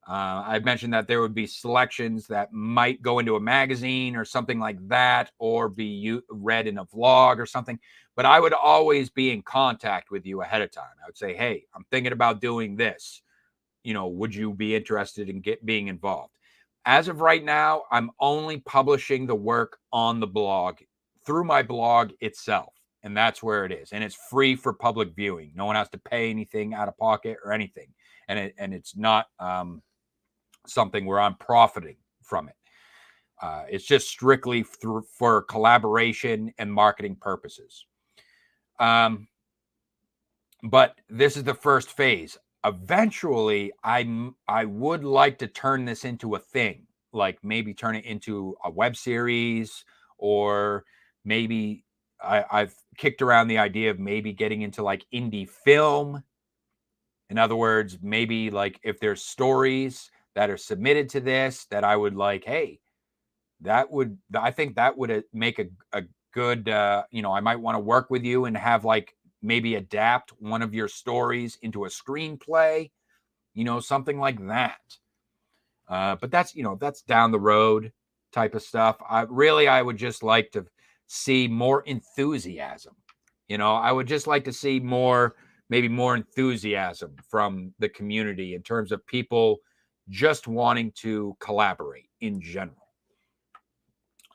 I mentioned that there would be selections that might go into a magazine or something like that, or be read in a vlog or something. But I would always be in contact with you ahead of time. I would say, hey, I'm thinking about doing this. Would you be interested in being involved? As of right now, I'm only publishing the work on the blog through my blog itself. And that's where it is. And it's free for public viewing. No one has to pay anything out of pocket or anything. And it's not something where I'm profiting from it. It's just strictly for collaboration and marketing purposes. But this is the first phase. Eventually, I would like to turn this into a thing, like maybe turn it into a web series, or maybe I've kicked around the idea of maybe getting into like indie film. In other words, maybe like if there's stories that are submitted to this that I would like, hey, I think that would make a good, I might want to work with you and have like maybe adapt one of your stories into a screenplay, something like that. But that's down the road type of stuff. I would just like to see more enthusiasm. I would just like to see maybe more enthusiasm from the community in terms of people just wanting to collaborate in general.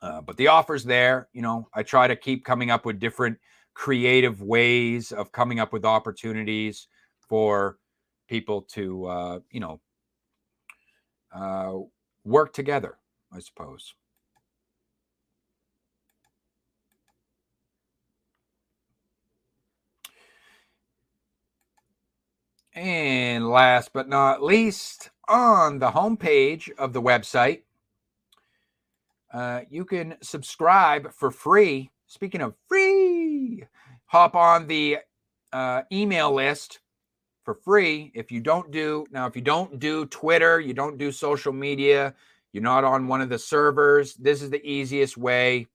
But the offer's there. I try to keep coming up with different creative ways of coming up with opportunities for people to, work together, I suppose. And last but not least, on the homepage of the website, you can subscribe for free. Speaking of free, hop on the email list for free. If you don't do Twitter, you don't do social media, you're not on one of the servers, this is the easiest way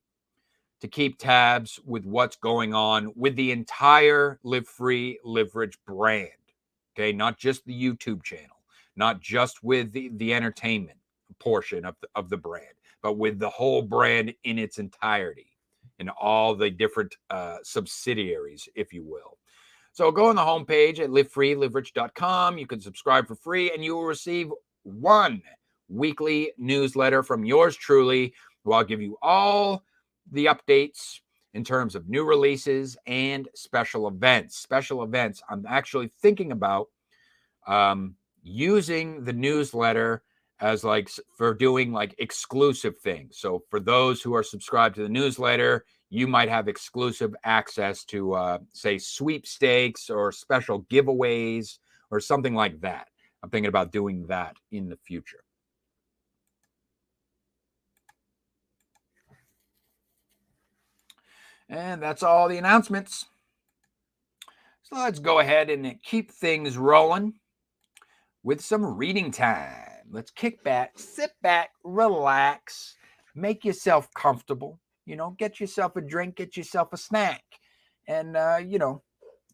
to keep tabs with what's going on with the entire Live Free, Live Rich brand. Okay, not just the YouTube channel, not just with the entertainment portion of the brand, but with the whole brand in its entirety and all the different subsidiaries, if you will. So go on the homepage at livefreeliverich.com. You can subscribe for free, and you will receive one weekly newsletter from yours truly, who I'll give you all the updates in terms of new releases and special events. Special events, I'm actually thinking about using the newsletter as like for doing like exclusive things. So for those who are subscribed to the newsletter, you might have exclusive access to say sweepstakes or special giveaways or something like that. I'm thinking about doing that in the future. And that's all the announcements. So let's go ahead and keep things rolling with some reading time. Let's kick back, sit back, relax, make yourself comfortable, get yourself a drink, get yourself a snack, and,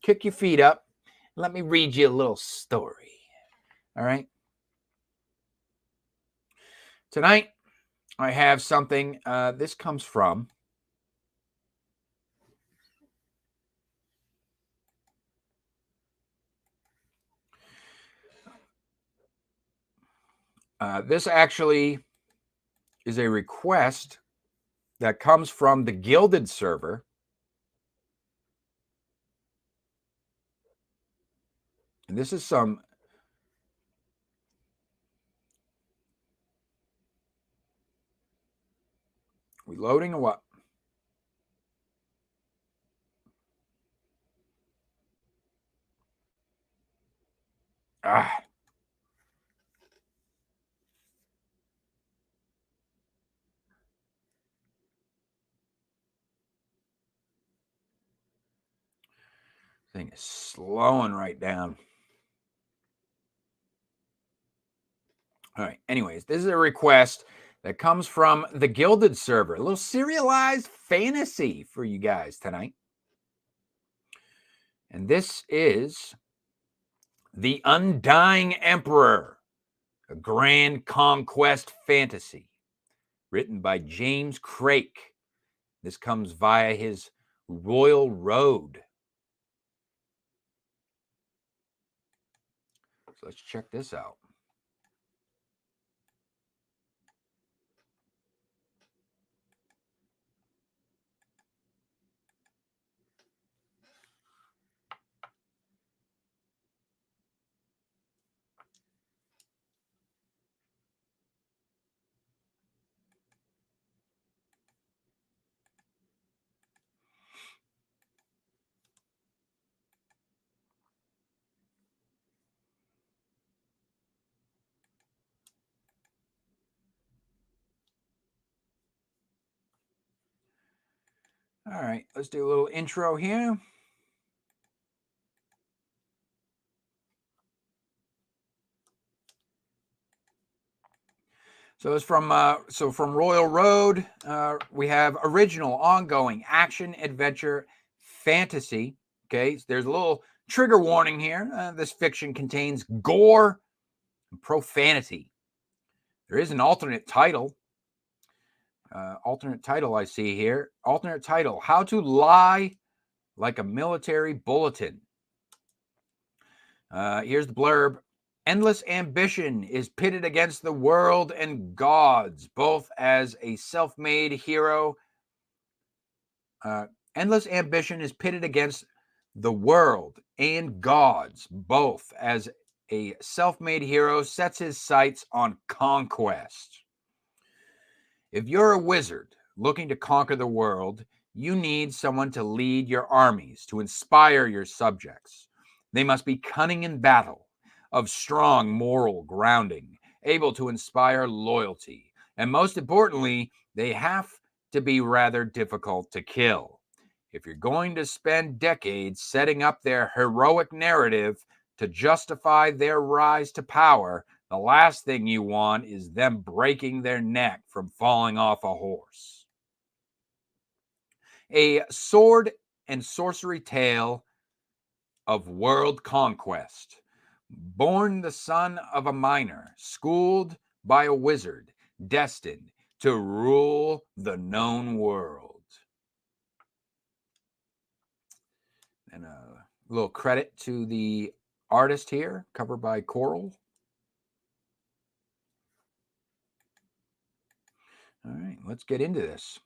kick your feet up. Let me read you a little story. All right. Tonight, I have something. This comes from this actually is a request that comes from the Gilded server. And this is some reloading or what? Ah. Thing is slowing right down. All right. Anyways, this is a request that comes from the Gilded server. A little serialized fantasy for you guys tonight. And this is The Undying Emperor, a grand conquest fantasy, written by James Craik. This comes via his Royal Road. So let's check this out. All right, let's do a little intro here. So it's from Royal Road. We have original, ongoing action, adventure, fantasy. Okay, so there's a little trigger warning here. This fiction contains gore and profanity. There is an alternate title. I see here. Alternate title: How to Lie Like a Military Bulletin. Here's the blurb. Endless ambition is pitted against the world and gods, both as a self-made hero. Endless ambition is pitted against the world and gods, both as a self-made hero sets his sights on conquest. If you're a wizard looking to conquer the world, you need someone to lead your armies, to inspire your subjects. They must be cunning in battle, of strong moral grounding, able to inspire loyalty, and most importantly, they have to be rather difficult to kill. If you're going to spend decades setting up their heroic narrative to justify their rise to power, the last thing you want is them breaking their neck from falling off a horse. A sword and sorcery tale of world conquest. Born the son of a miner, schooled by a wizard, destined to rule the known world. And a little credit to the artist here, cover by Coral. All right, let's get into this.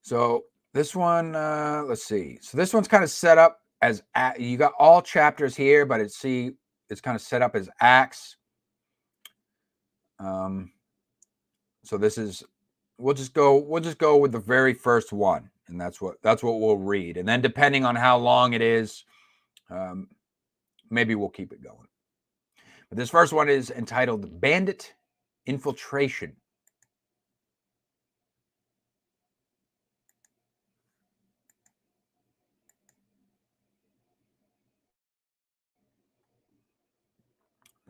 So this one, let's see. So this one's kind of set up as you got all chapters here, but it's kind of set up as acts. So this is we'll just go with the very first one, and that's what we'll read. And then depending on how long it is, maybe we'll keep it going. But this first one is entitled Bandit Infiltration.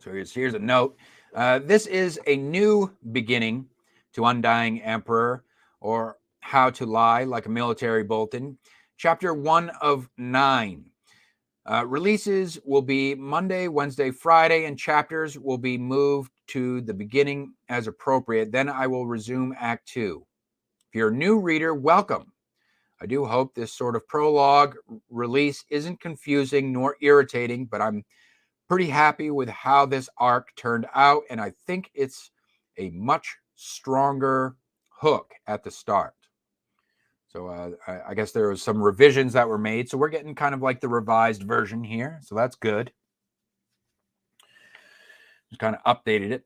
So here's a note. This is a new beginning to Undying Emperor, or How to Lie Like a Military Bulletin. Chapter 1 of 9. Releases will be Monday, Wednesday, Friday, and chapters will be moved to the beginning as appropriate. Then I will resume Act 2. If you're a new reader, welcome. I do hope this sort of prologue release isn't confusing nor irritating, but I'm pretty happy with how this arc turned out, and I think it's a much stronger hook at the start. So I guess there was some revisions that were made, so we're getting kind of like the revised version here, so that's good. Just kind of updated it.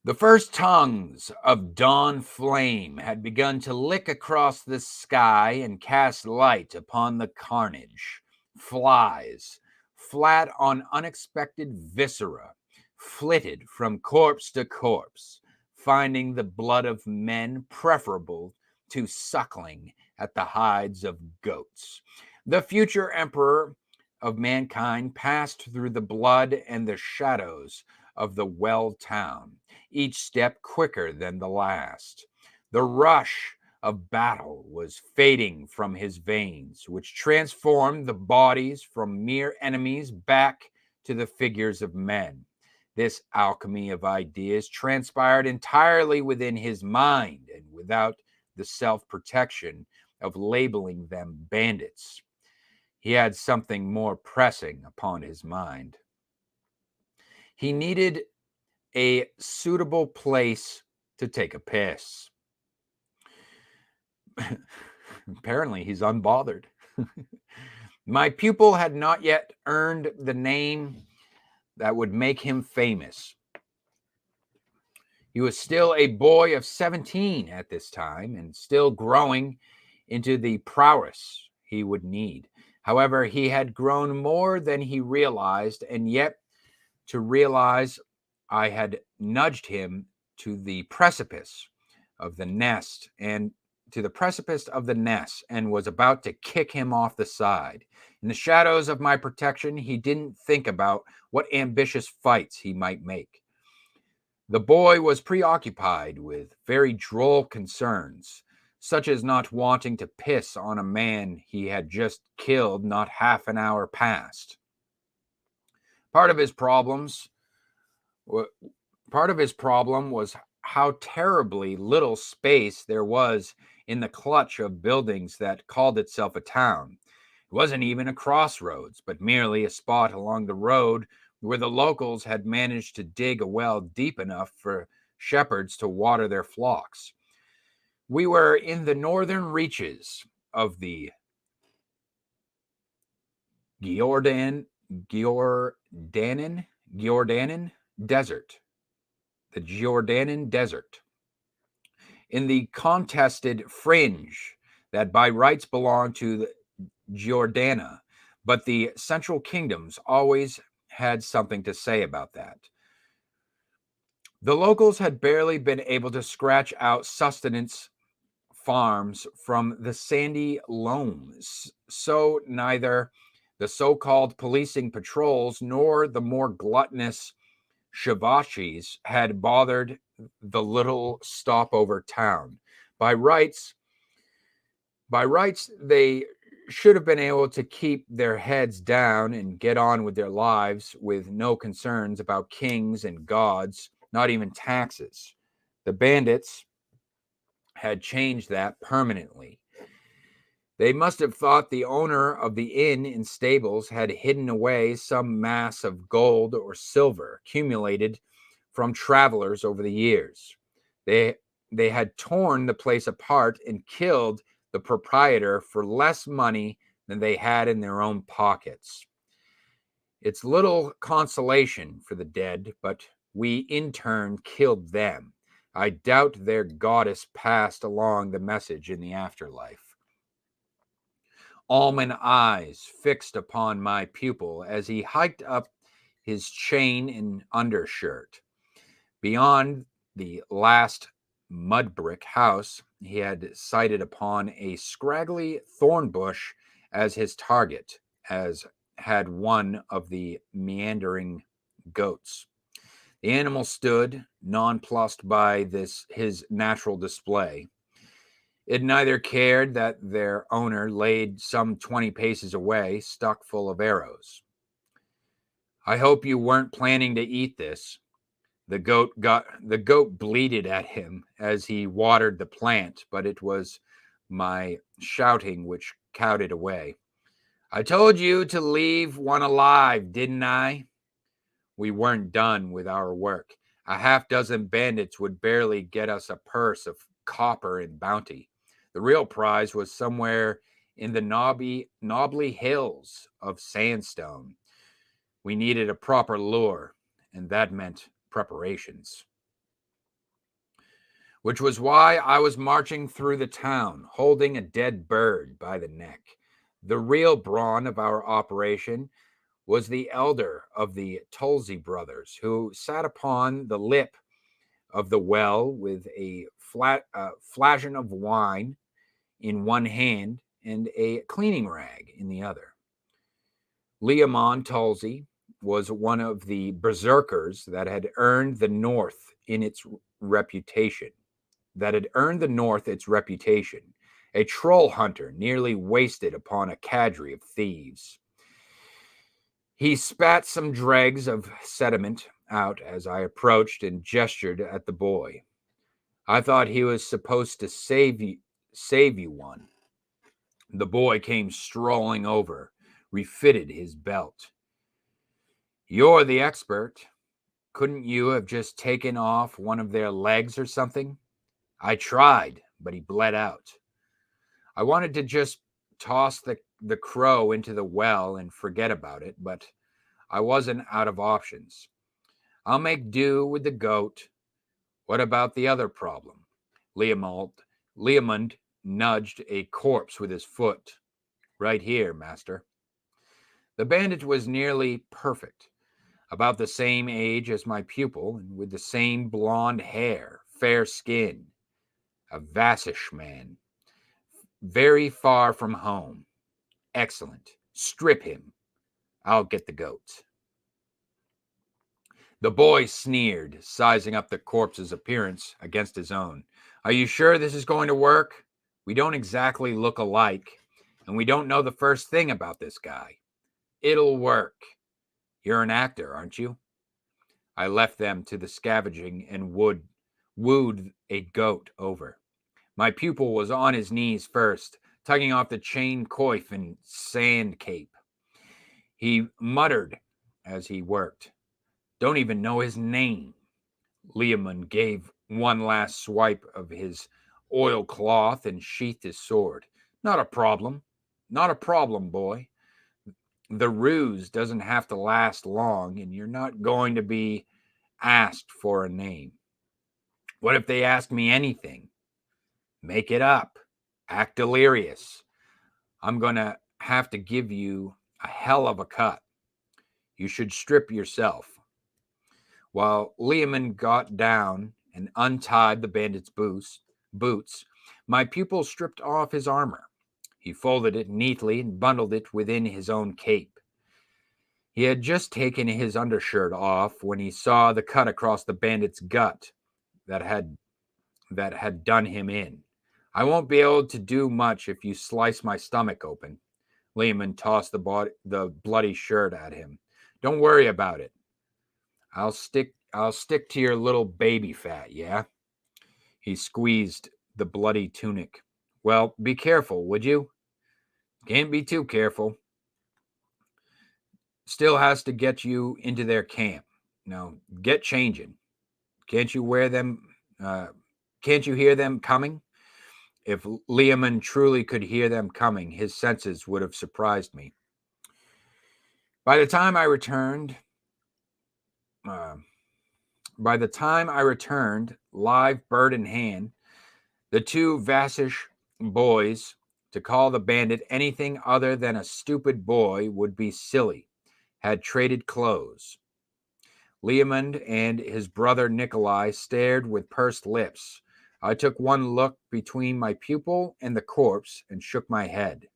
The first tongues of dawn flame had begun to lick across the sky and cast light upon the carnage. Flies, flat on unexpected viscera, flitted from corpse to corpse, finding the blood of men preferable to suckling at the hides of goats. The future emperor of mankind passed through the blood and the shadows of the well town, each step quicker than the last. The rush of battle was fading from his veins, which transformed the bodies from mere enemies back to the figures of men. This alchemy of ideas transpired entirely within his mind and without the self-protection of labeling them bandits. He had something more pressing upon his mind. He needed a suitable place to take a piss. Apparently, he's unbothered. My pupil had not yet earned the name that would make him famous. He was still a boy of 17 at this time and still growing into the prowess he would need. However, he had grown more than he realized, and yet to realize I had nudged him to the precipice of the nest and was about to kick him off the side. In the shadows of my protection, he didn't think about what ambitious fights he might make. The boy was preoccupied with very droll concerns, such as not wanting to piss on a man he had just killed not half an hour past. Part of his problem was how terribly little space there was in the clutch of buildings that called itself a town. It wasn't even a crossroads, but merely a spot along the road where the locals had managed to dig a well deep enough for shepherds to water their flocks. We were in the northern reaches of the Giordanen Desert. The Giordanen Desert. In the contested fringe that by rights belonged to the Giordana, but the central kingdoms always had something to say about that. The locals had barely been able to scratch out sustenance farms from the sandy loams, so neither the so-called policing patrols nor the more gluttonous Shavashis had bothered the little stopover town. By rights, they should have been able to keep their heads down and get on with their lives with no concerns about kings and gods, not even taxes. The bandits had changed that permanently. They must have thought the owner of the inn and stables had hidden away some mass of gold or silver accumulated from travelers over the years. They had torn the place apart and killed the proprietor for less money than they had in their own pockets. It's little consolation for the dead, but we in turn killed them. I doubt their goddess passed along the message in the afterlife. Almond eyes fixed upon my pupil as he hiked up his chain and undershirt. Beyond the last mud brick house, he had sighted upon a scraggly thorn bush as his target, as had one of the meandering goats. The animal stood, nonplussed by his natural display. It neither cared that their owner laid some 20 paces away, stuck full of arrows. I hope you weren't planning to eat this. The goat bleated at him as he watered the plant, but it was my shouting which cowed it away. I told you to leave one alive, didn't I? We weren't done with our work. A half dozen bandits would barely get us a purse of copper and bounty. The real prize was somewhere in the knobbly hills of sandstone. We needed a proper lure, and that meant preparations. Which was why I was marching through the town, holding a dead bird by the neck. The real brawn of our operation was the elder of the Tulsi brothers, who sat upon the lip of the well with a flagon of wine in one hand and a cleaning rag in the other. Leomon Tulsi, was one of the berserkers that had earned the North its reputation. A troll hunter nearly wasted upon a cadre of thieves. He spat some dregs of sediment out as I approached and gestured at the boy. I thought he was supposed to save you one. The boy came strolling over, refitted his belt. You're the expert. Couldn't you have just taken off one of their legs or something? I tried, but he bled out. I wanted to just toss the crow into the well and forget about it, but I wasn't out of options. I'll make do with the goat. What about the other problem? Liamond nudged a corpse with his foot. Right here, master. The bandit was nearly perfect, about the same age as my pupil, and with the same blonde hair, fair skin. A Vassish man. Very far from home. Excellent. Strip him. I'll get the goat. The boy sneered, sizing up the corpse's appearance against his own. Are you sure this is going to work? We don't exactly look alike, and we don't know the first thing about this guy. It'll work. You're an actor, aren't you? I left them to the scavenging and wooed a goat over. My pupil was on his knees first, tugging off the chain coif and sand cape. He muttered as he worked. Don't even know his name. Liamond gave one last swipe of his oilcloth and sheathed his sword. Not a problem. Not a problem, boy. The ruse doesn't have to last long, and you're not going to be asked for a name. What if they ask me anything? Make it up. Act delirious. I'm going to have to give you a hell of a cut. You should strip yourself. While Liamond got down and untied the bandit's boots, my pupil stripped off his armor. He folded it neatly and bundled it within his own cape. He had just taken his undershirt off when he saw the cut across the bandit's gut that had done him in. I won't be able to do much if you slice my stomach open. Liamond tossed the bloody shirt at him. Don't worry about it. I'll stick to your little baby fat, yeah? He squeezed the bloody tunic. Well, be careful, would you? Can't be too careful. Still has to get you into their camp. Now, get changing. Can't you hear them coming? If Liamond truly could hear them coming, his senses would have surprised me. By the time I returned, live bird in hand, the two Vassish boys, to call the bandit anything other than a stupid boy would be silly, had traded clothes. Liamond and his brother Nikolai stared with pursed lips. I took one look between my pupil and the corpse and shook my head.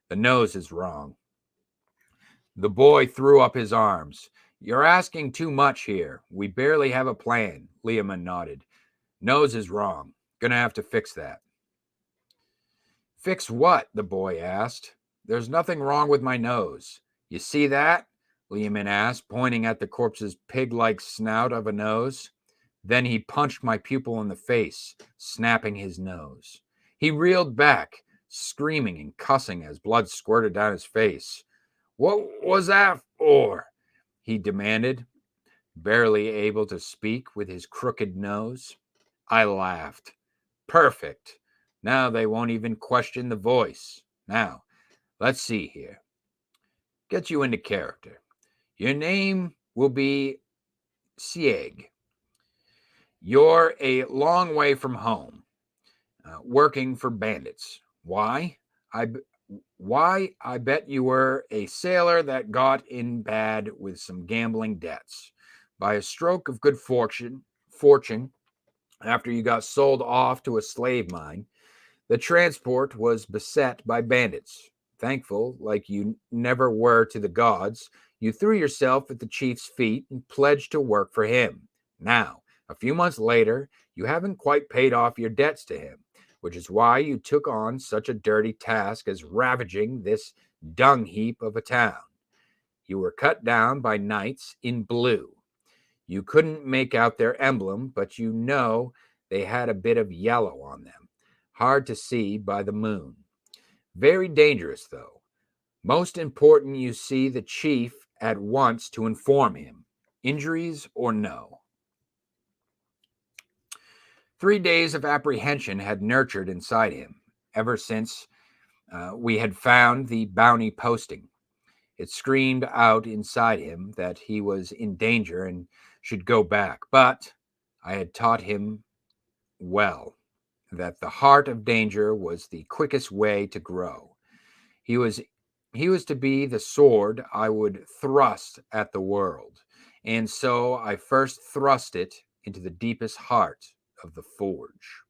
The nose is wrong. The boy threw up his arms. You're asking too much here. We barely have a plan. Liamond nodded. Nose is wrong. Gonna have to fix that. Fix what? The boy asked. There's nothing wrong with my nose. You see that? Liamond asked, pointing at the corpse's pig-like snout of a nose. Then he punched my pupil in the face, snapping his nose. He reeled back, screaming and cussing as blood squirted down his face. What was that for? He demanded, barely able to speak with his crooked nose. I laughed. Perfect. Now they won't even question the voice. Now, let's see here. Get you into character. Your name will be Sieg. You're a long way from home, working for bandits. Why? I bet you were a sailor that got in bad with some gambling debts. By a stroke of good fortune, after you got sold off to a slave mine, the transport was beset by bandits. Thankful, like you never were to the gods, You threw yourself at the chief's feet and pledged to work for him. Now, a few months later, you haven't quite paid off your debts to him, which is why you took on such a dirty task as ravaging this dung heap of a town. You were cut down by knights in blue. You couldn't make out their emblem, but you know they had a bit of yellow on them, hard to see by the moon. Very dangerous, though. Most important, you see the chief at once to inform him, injuries or no. 3 days of apprehension had nurtured inside him, ever since we had found the bounty posting. It screamed out inside him that he was in danger and should go back. But I had taught him well that the heart of danger was the quickest way to grow. He was to be the sword I would thrust at the world. And so I first thrust it into the deepest heart of the forge.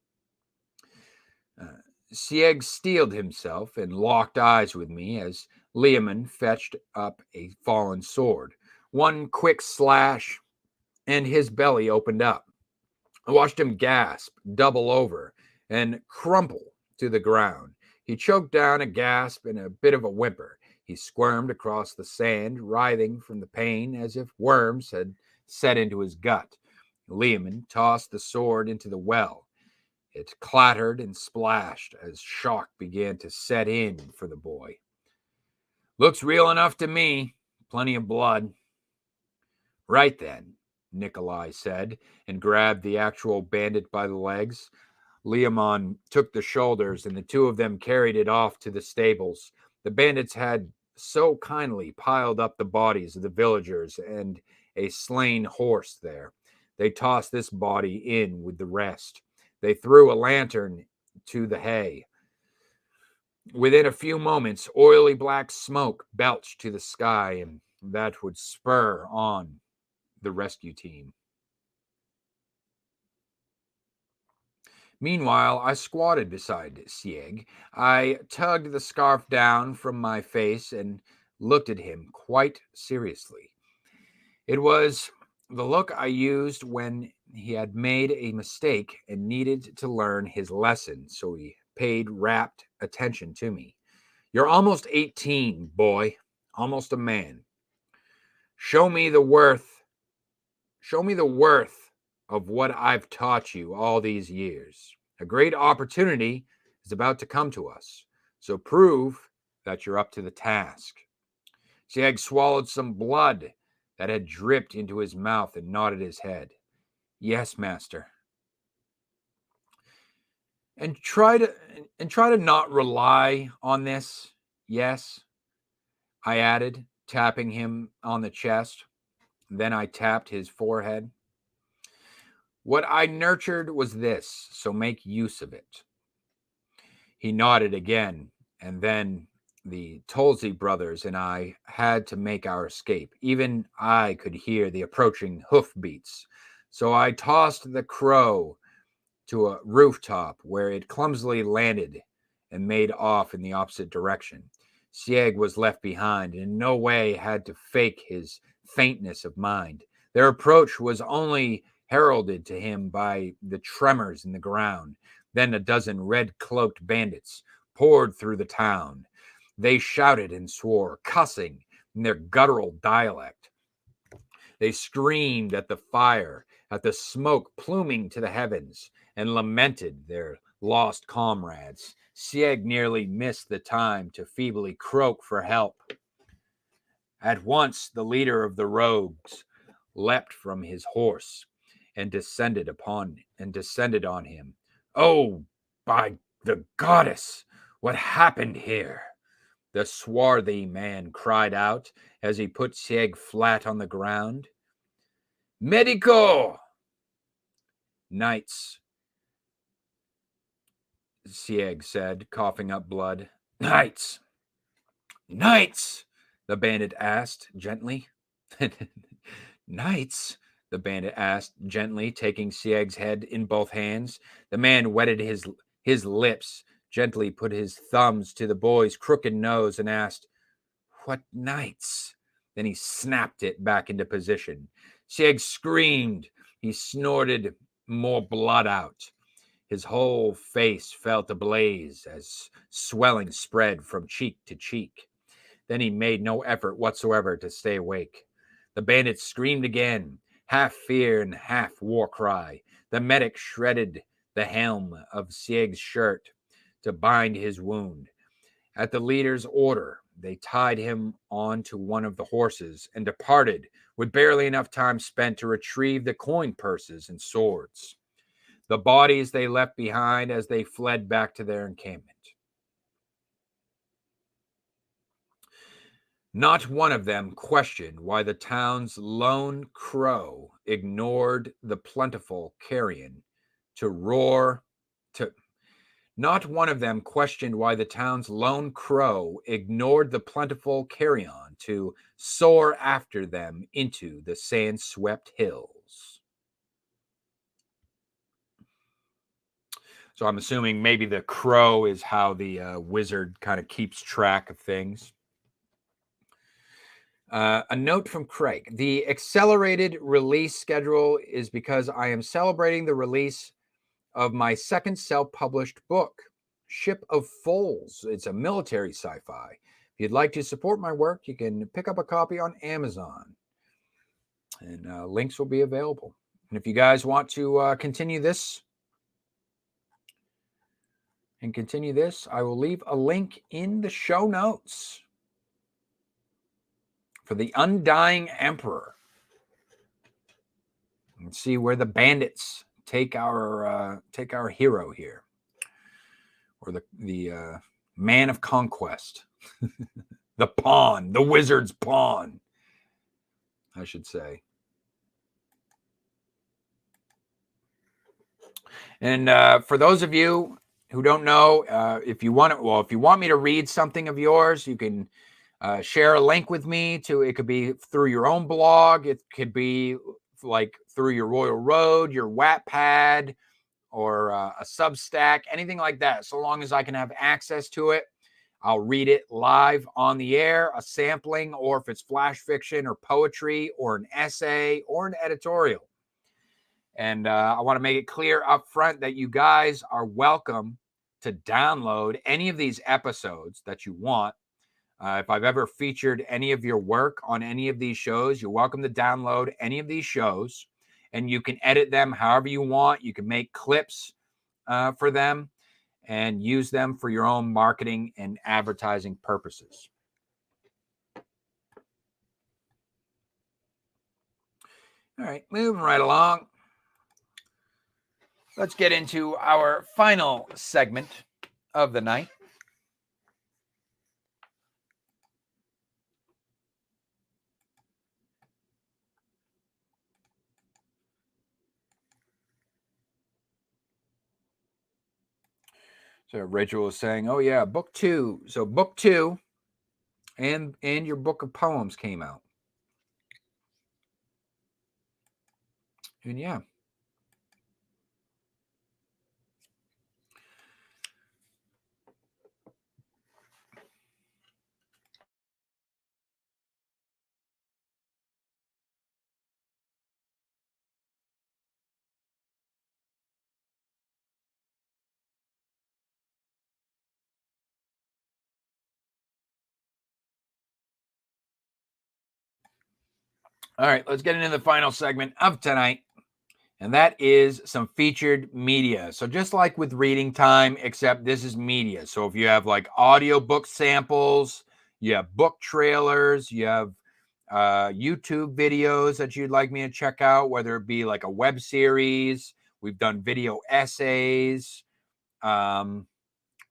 Sieg steeled himself and locked eyes with me as Lingen fetched up a fallen sword. One quick slash, and his belly opened up. I watched him gasp, double over, and crumple to the ground. He choked down a gasp and a bit of a whimper. He squirmed across the sand, writhing from the pain as if worms had set into his gut. Lingen tossed the sword into the well. It clattered and splashed as shock began to set in for the boy. Looks real enough to me. Plenty of blood. Right then, Nikolai said, and grabbed the actual bandit by the legs. Lingen took the shoulders, and the two of them carried it off to the stables. The bandits had so kindly piled up the bodies of the villagers and a slain horse there. They tossed this body in with the rest. They threw a lantern to the hay. Within a few moments, oily black smoke belched to the sky, and that would spur on the rescue team. Meanwhile, I squatted beside Sieg. I tugged the scarf down from my face and looked at him quite seriously. It was the look I used when he had made a mistake and needed to learn his lesson, so he paid rapt attention to me. You're almost 18, boy, almost a man. Show me the worth of what I've taught you all these years. A great opportunity is about to come to us, so prove that you're up to the task. Sieg swallowed some blood that had dripped into his mouth and nodded his head. Yes, master. And try to not rely on this. Yes, I added, tapping him on the chest. Then I tapped his forehead. What I nurtured was this, so make use of it. He nodded again, and then the Tolsey brothers and I had to make our escape. Even I could hear the approaching hoofbeats. So I tossed the crow to a rooftop where it clumsily landed and made off in the opposite direction. Sieg was left behind and in no way had to fake his faintness of mind. Their approach was only heralded to him by the tremors in the ground. Then a dozen red-cloaked bandits poured through the town. They shouted and swore, cussing in their guttural dialect. They screamed at the fire, at the smoke pluming to the heavens, and lamented their lost comrades. Sieg nearly missed the time to feebly croak for help. At once, the leader of the rogues leapt from his horse and descended on him. Oh, by the goddess, what happened here? The swarthy man cried out as he put Sieg flat on the ground. Medico! Knights, Sieg said, coughing up blood. Knights! Knights! The bandit asked gently. Knights? The bandit asked gently, taking Sieg's head in both hands. The man wetted his lips, gently put his thumbs to the boy's crooked nose, and asked, What knights? Then he snapped it back into position. Sieg screamed. He snorted more blood out. His whole face felt ablaze as swelling spread from cheek to cheek. Then he made no effort whatsoever to stay awake. The bandit screamed again, half fear and half war cry. The medic shredded the helm of Sieg's shirt to bind his wound. At the leader's order, they tied him onto one of the horses and departed with barely enough time spent to retrieve the coin purses and swords. The bodies they left behind as they fled back to their encampment. Not one of them questioned why the town's lone crow ignored the plentiful carrion to roar to. Not one of them questioned why the town's lone crow ignored the plentiful carrion to soar after them into the sand-swept hills. So I'm assuming maybe the crow is how the wizard kind of keeps track of things. A note from Craig. The accelerated release schedule is because I am celebrating the release of my second self-published book, Ship of Foals. It's a military sci-fi. If you'd like to support my work, you can pick up a copy on Amazon. And links will be available. And if you guys want to continue this, I will leave a link in the show notes for The Undying Emperor. Let's see where the bandits take our hero here, or the man of conquest, the pawn, the wizard's pawn, I should say. And for those of you who don't know, if you want me to read something of yours, you can share a link with me to. It could be through your own blog. It could be like through your Royal Road, your Wattpad, or a Substack, anything like that. So long as I can have access to it, I'll read it live on the air, a sampling, or if it's flash fiction or poetry or an essay or an editorial. And I want to make it clear up front that you guys are welcome to download any of these episodes that you want. If I've ever featured any of your work on any of these shows, you're welcome to download any of these shows, and you can edit them however you want. You can make clips for them and use them for your own marketing and advertising purposes. All right, moving right along. Let's get into our final segment of the night. So Rachel was saying, oh yeah, book 2. So book 2 and your book of poems came out. And yeah. All right, let's get into the final segment of tonight, and that is some featured media. So just like with reading time, except this is media. So if you have like audiobook samples, you have book trailers, you have YouTube videos that you'd like me to check out, whether it be like a web series, we've done video essays, or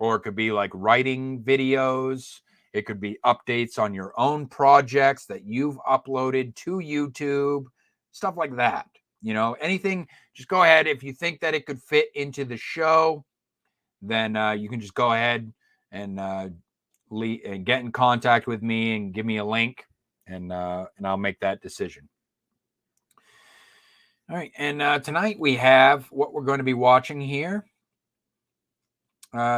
it could be like writing videos. It could be updates on your own projects that you've uploaded to YouTube, stuff like that. You know, anything, just go ahead. If you think that it could fit into the show, then you can just go ahead and get in contact with me and give me a link, and I'll make that decision. All right, and tonight we have what we're going to be watching here.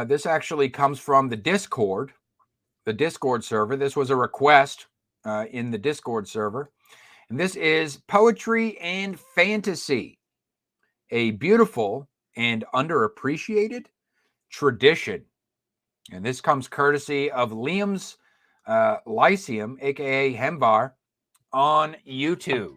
This actually comes from the Discord server. This was a request in the Discord server. And this is Poetry and Fantasy, a beautiful and underappreciated tradition. And this comes courtesy of Liam's Lyceum, aka Hemvar, on YouTube.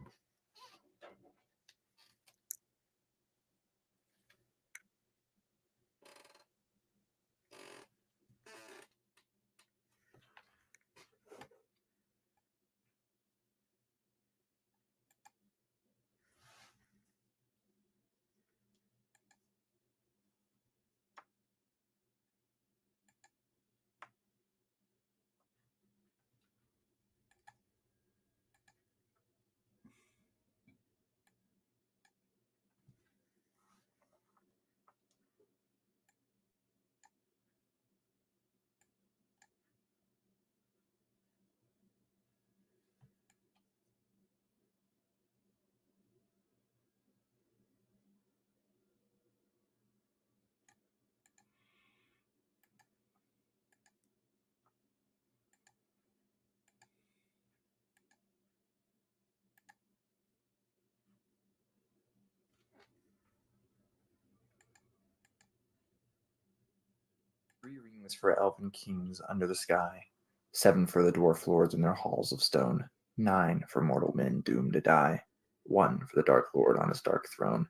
Three rings for elven kings under the sky, 7 for the dwarf lords in their halls of stone, 9 for mortal men doomed to die, 1 for the dark lord on his dark throne,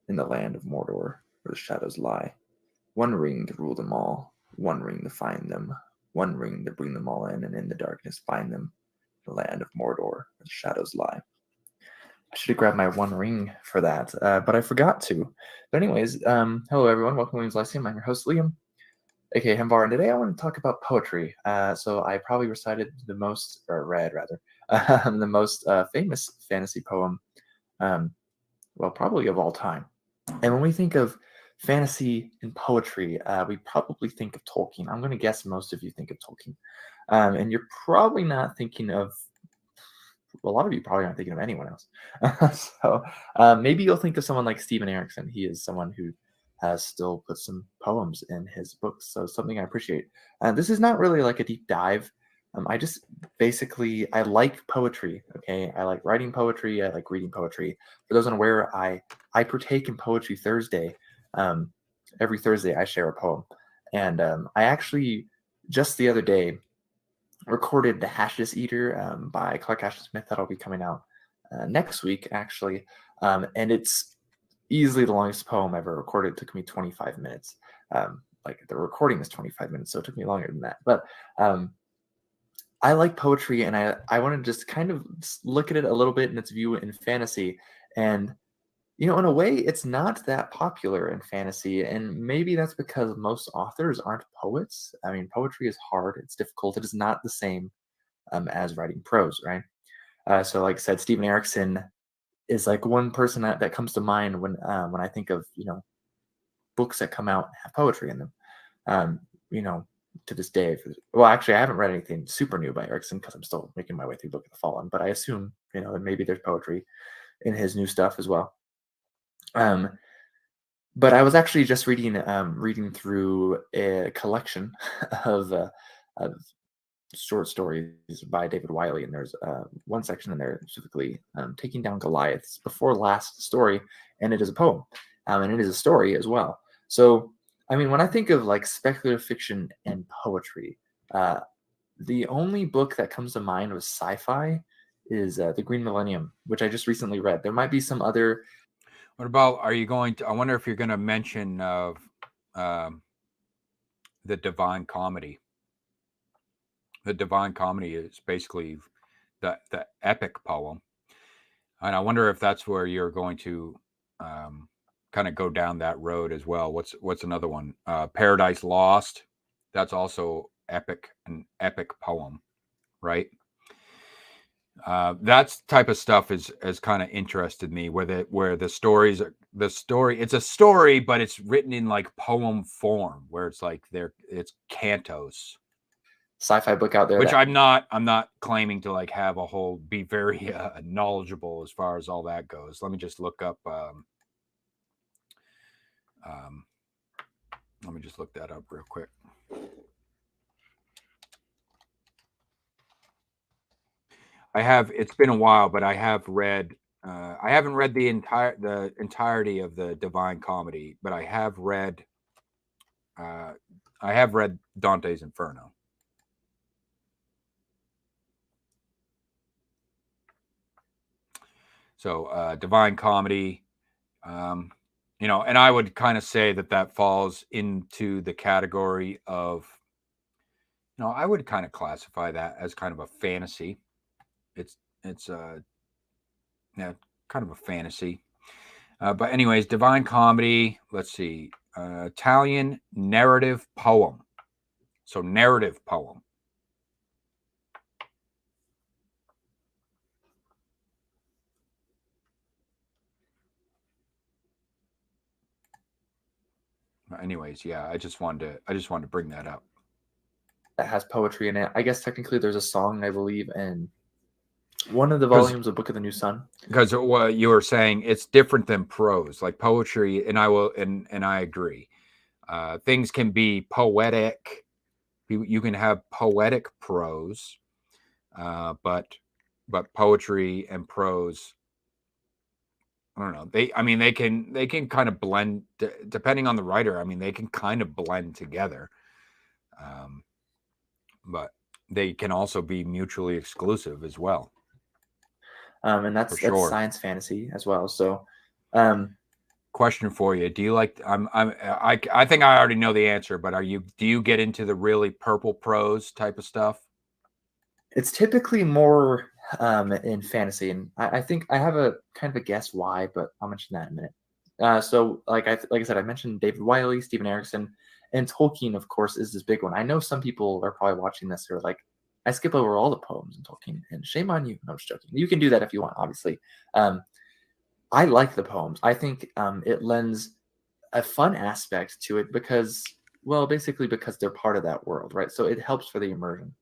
in the land of Mordor where the shadows lie. 1 ring to rule them all, 1 ring to find them, 1 ring to bring them all in, and in the darkness find them, in the land of Mordor where the shadows lie. I should have grabbed my 1 ring for that, but I forgot to. But anyways, hello everyone, welcome to Liam's Lyceum. I'm your host Liam, aka Hemvar, and today I want to talk about poetry. So I probably recited the most, or read rather, the most famous fantasy poem, well, probably of all time. And when we think of fantasy and poetry, we probably think of Tolkien. I'm going to guess most of you think of Tolkien. And you're probably not thinking of, well, a lot of you probably aren't thinking of anyone else. So maybe you'll think of someone like Stephen Erikson. He is someone who has still put some poems in his books, so something I appreciate. This is not really like a deep dive. I just basically, I like poetry, okay? I like writing poetry, I like reading poetry. For those unaware, I partake in Poetry Thursday. Every Thursday I share a poem. And I actually, just the other day, recorded The Hashes Eater by Clark Ashton Smith. That'll be coming out next week, actually. And it's easily the longest poem ever recorded. It took me 25 minutes. Like the recording is 25 minutes, so it took me longer than that. But I like poetry, and I want to just kind of look at it a little bit in its view in fantasy. And, you know, in a way, it's not that popular in fantasy. And maybe that's because most authors aren't poets. I mean, poetry is hard. It's difficult. It is not the same as writing prose, right? So like I said, Stephen Erikson is like one person that comes to mind when I think of, you know, books that come out and have poetry in them. You know, to this day, well, actually, I haven't read anything super new by Erikson because I'm still making my way through Book of the Fallen, but I assume, you know, that maybe there's poetry in his new stuff as well. But I was actually just reading through a collection of short stories by David Wiley, and there's one section in there specifically, Taking Down Goliath's before last story, and it is a poem, and it is a story as well. So, I mean, when I think of like speculative fiction and poetry, the only book that comes to mind with sci-fi is The Green Millennium, which I just recently read. There might be some other. What about, are you going to, I wonder if you're going to mention the Divine Comedy. The Divine Comedy is basically the epic poem. And I wonder if that's where you're going to kind of go down that road as well. What's another one? Paradise Lost. That's also an epic poem, right? That type of stuff is kind of interested me, where the story, it's a story, but it's written in like poem form, where it's like it's cantos. Sci-fi book out there, which I'm not claiming to like have a whole, be very knowledgeable as far as all that goes. Let me just look up. Let me just look that up real quick. It's been a while, but I have read. I haven't read the entirety of the Divine Comedy, but I have read Dante's Inferno. So Divine Comedy, you know, and I would kind of say that falls into the category of, you know, I would kind of classify that as kind of a fantasy. It's yeah, kind of a fantasy. But anyways, Divine Comedy, let's see, Italian narrative poem. So narrative poem. Anyways, yeah, I just wanted to bring that up. That has poetry in it. I guess technically there's a song, I believe, in one of the volumes of Book of the New Sun. Because what you were saying, it's different than prose, like poetry, and I agree. Things can be poetic. You can have poetic prose, but poetry and prose, I don't know. They can kind of blend depending on the writer. I mean, they can kind of blend together, but they can also be mutually exclusive as well. And that's science fantasy as well. So, question for you: do you like? I think I already know the answer, but do you get into the really purple prose type of stuff? It's typically more in fantasy, and I think I have a kind of a guess why, but I'll mention that in a minute. So, like I said, I mentioned David Wiley, Stephen Erickson, and Tolkien, of course, is this big one. I know some people are probably watching this who are like, I skip over all the poems in Tolkien, and shame on you. No, I'm just joking. You can do that if you want, obviously. I like the poems. I think it lends a fun aspect to it because, well, basically because they're part of that world, right? So it helps for the immersion,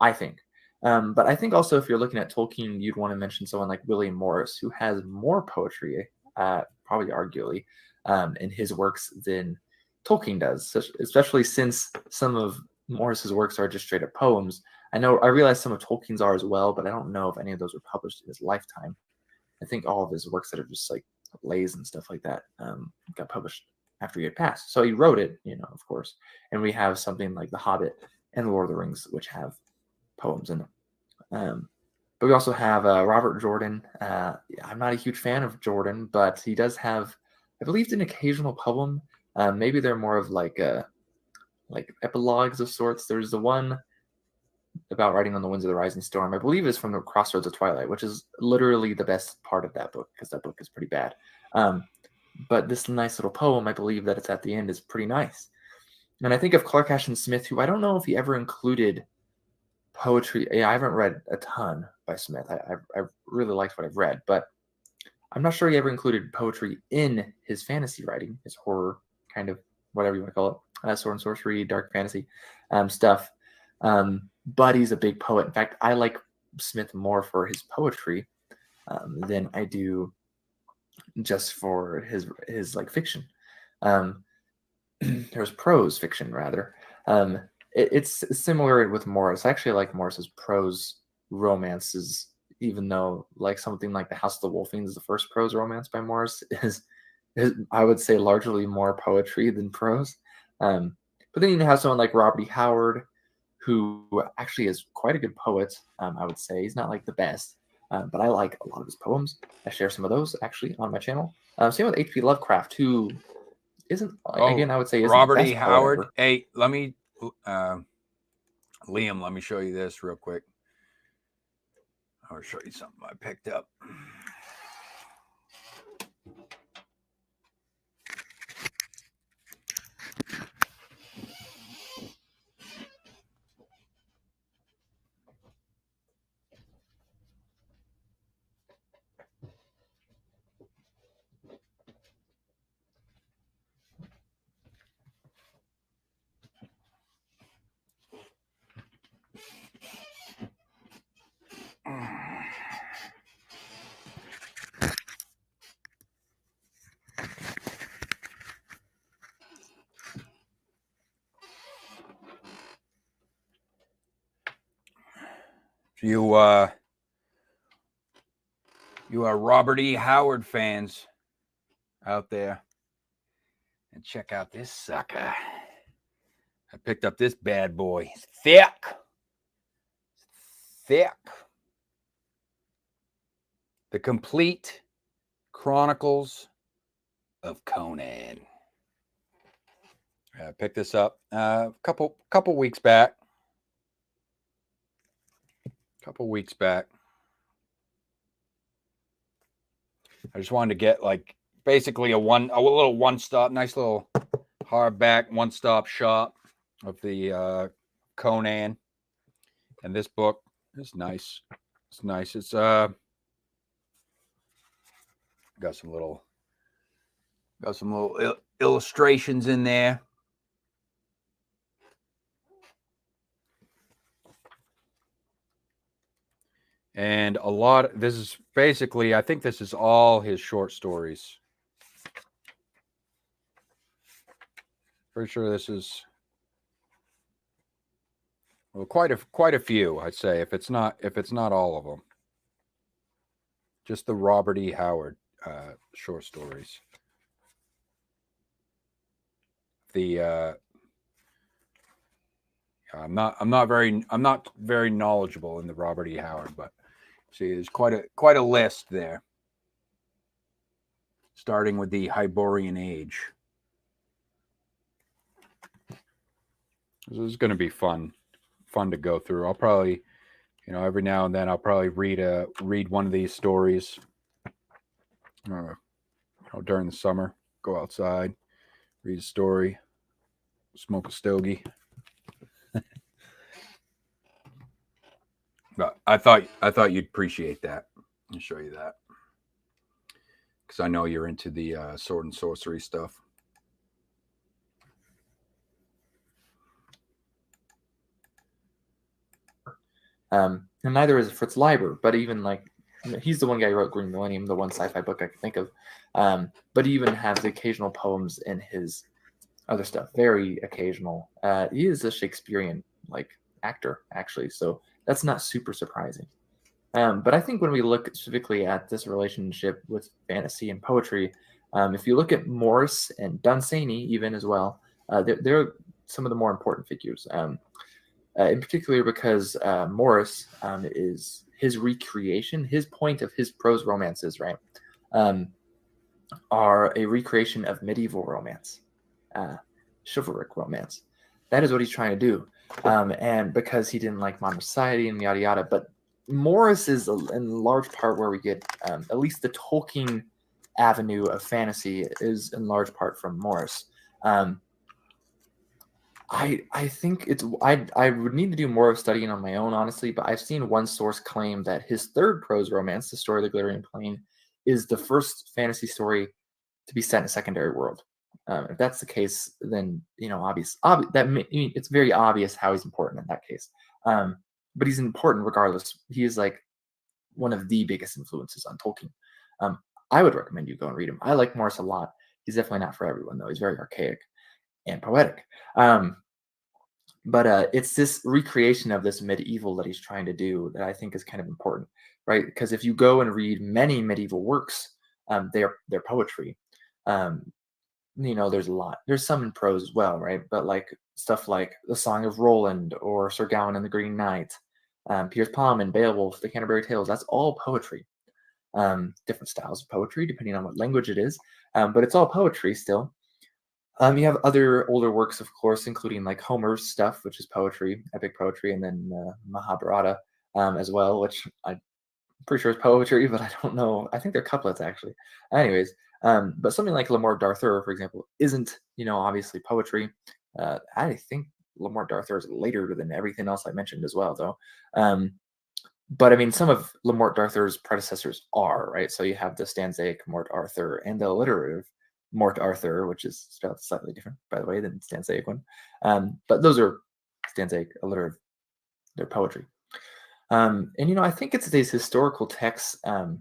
I think. But I think also if you're looking at Tolkien, you'd want to mention someone like William Morris, who has more poetry, probably arguably, in his works than Tolkien does, especially since some of Morris's works are just straight up poems. I realize some of Tolkien's are as well, but I don't know if any of those were published in his lifetime. I think all of his works that are just like lays and stuff like that got published after he had passed. So he wrote it, of course. And we have something like The Hobbit and The Lord of the Rings, which have poems in them. But we also have Robert Jordan. I'm not a huge fan of Jordan, but he does have, I believe, an occasional poem. Maybe they're more of like epilogues of sorts. There's the one about riding on the winds of the rising storm, I believe, is from the Crossroads of Twilight, which is literally the best part of that book because that book is pretty bad. But this nice little poem, I believe that it's at the end, is pretty nice. And I think of Clark Ashton Smith, who I don't know if he ever included poetry. Yeah, I haven't read a ton by Smith. I really liked what I've read, but I'm not sure he ever included poetry in his fantasy writing, his horror kind of, whatever you want to call it, sword and sorcery, dark fantasy stuff. But he's a big poet. In fact, I like Smith more for his poetry than I do just for his like fiction. There's prose fiction rather. It's similar with Morris. I actually like Morris's prose romances, even though like something like The House of the Wolfings, the first prose romance by Morris, is I would say largely more poetry than prose. But then you have someone like Robert E. Howard, who actually is quite a good poet. I would say he's not like the best, but I like a lot of his poems. I share some of those actually on my channel. Same with H.P. Lovecraft, who isn't, again, I would say isn't Robert the best E. Howard. ever. Hey, let me, Liam, let me show you this real quick. I'll show you something I picked up. You you are Robert E. Howard fans out there. And check out this sucker. I picked up this bad boy. It's thick. Thick. The Complete Chronicles of Conan. I picked this up a couple weeks back. I just wanted to get like basically a little one-stop, nice little hardback one-stop shop of the Conan. And this book is nice. It's nice. It's got some little illustrations in there. And this is basically, I think this is all his short stories. Pretty sure this is, well, quite a few, I'd say, if it's not all of them. Just the Robert E. Howard short stories. I'm not very knowledgeable in the Robert E. Howard, but see, there's quite a list there. Starting with the Hyborian Age. This is going to be fun to go through. I'll probably, every now and then I'll probably read one of these stories. During the summer, go outside, read a story, smoke a stogie. But I thought you'd appreciate that. I'll show you that because I know you're into the sword and sorcery stuff. And neither is Fritz Leiber, but even like he's the one guy who wrote Green Millennium, the one sci-fi book I can think of. But he even has the occasional poems in his other stuff, very occasional. He is a Shakespearean actor, actually, so that's not super surprising. But I think when we look specifically at this relationship with fantasy and poetry, if you look at Morris and Dunsany even as well, they're some of the more important figures. In particular because Morris is his recreation, his point of his prose romances, right, are a recreation of medieval romance, chivalric romance. That is what he's trying to do. And because he didn't like modern society and yada yada, but Morris is in large part where we get at least the Tolkien avenue of fantasy is in large part from Morris. I think I would need to do more studying on my own, honestly, but I've seen one source claim that his third prose romance, The Story of the Glittering Plain, is the first fantasy story to be set in a secondary world. If that's the case, then it's very obvious how he's important in that case. But he's important regardless. He is like one of the biggest influences on Tolkien. I would recommend you go and read him. I like Morris a lot. He's definitely not for everyone, though. He's very archaic and poetic. But it's this recreation of this medieval that he's trying to do that I think is kind of important, right? Because if you go and read many medieval works, they're poetry. There's a lot. There's some in prose as well, right? But like stuff like The Song of Roland or Sir Gawain and the Green Knight, Piers Plowman, Beowulf, The Canterbury Tales, that's all poetry. Different styles of poetry depending on what language it is, but it's all poetry still. You have other older works, of course, including like Homer's stuff, which is poetry, epic poetry, and then Mahabharata as well, which I'm pretty sure is poetry, but I don't know. I think they're couplets, actually. Anyways, but something like Le Morte d'Arthur, for example, isn't, obviously poetry. I think Le Morte d'Arthur is later than everything else I mentioned as well, though. But I mean, some of Le Morte d'Arthur's predecessors are, right? So you have the stanzaic Morte Arthur and the alliterative Morte Arthur, which is spelled slightly different, by the way, than stanzaic one. But those are stanzaic, alliterative. They're poetry. And, I think it's these historical texts, and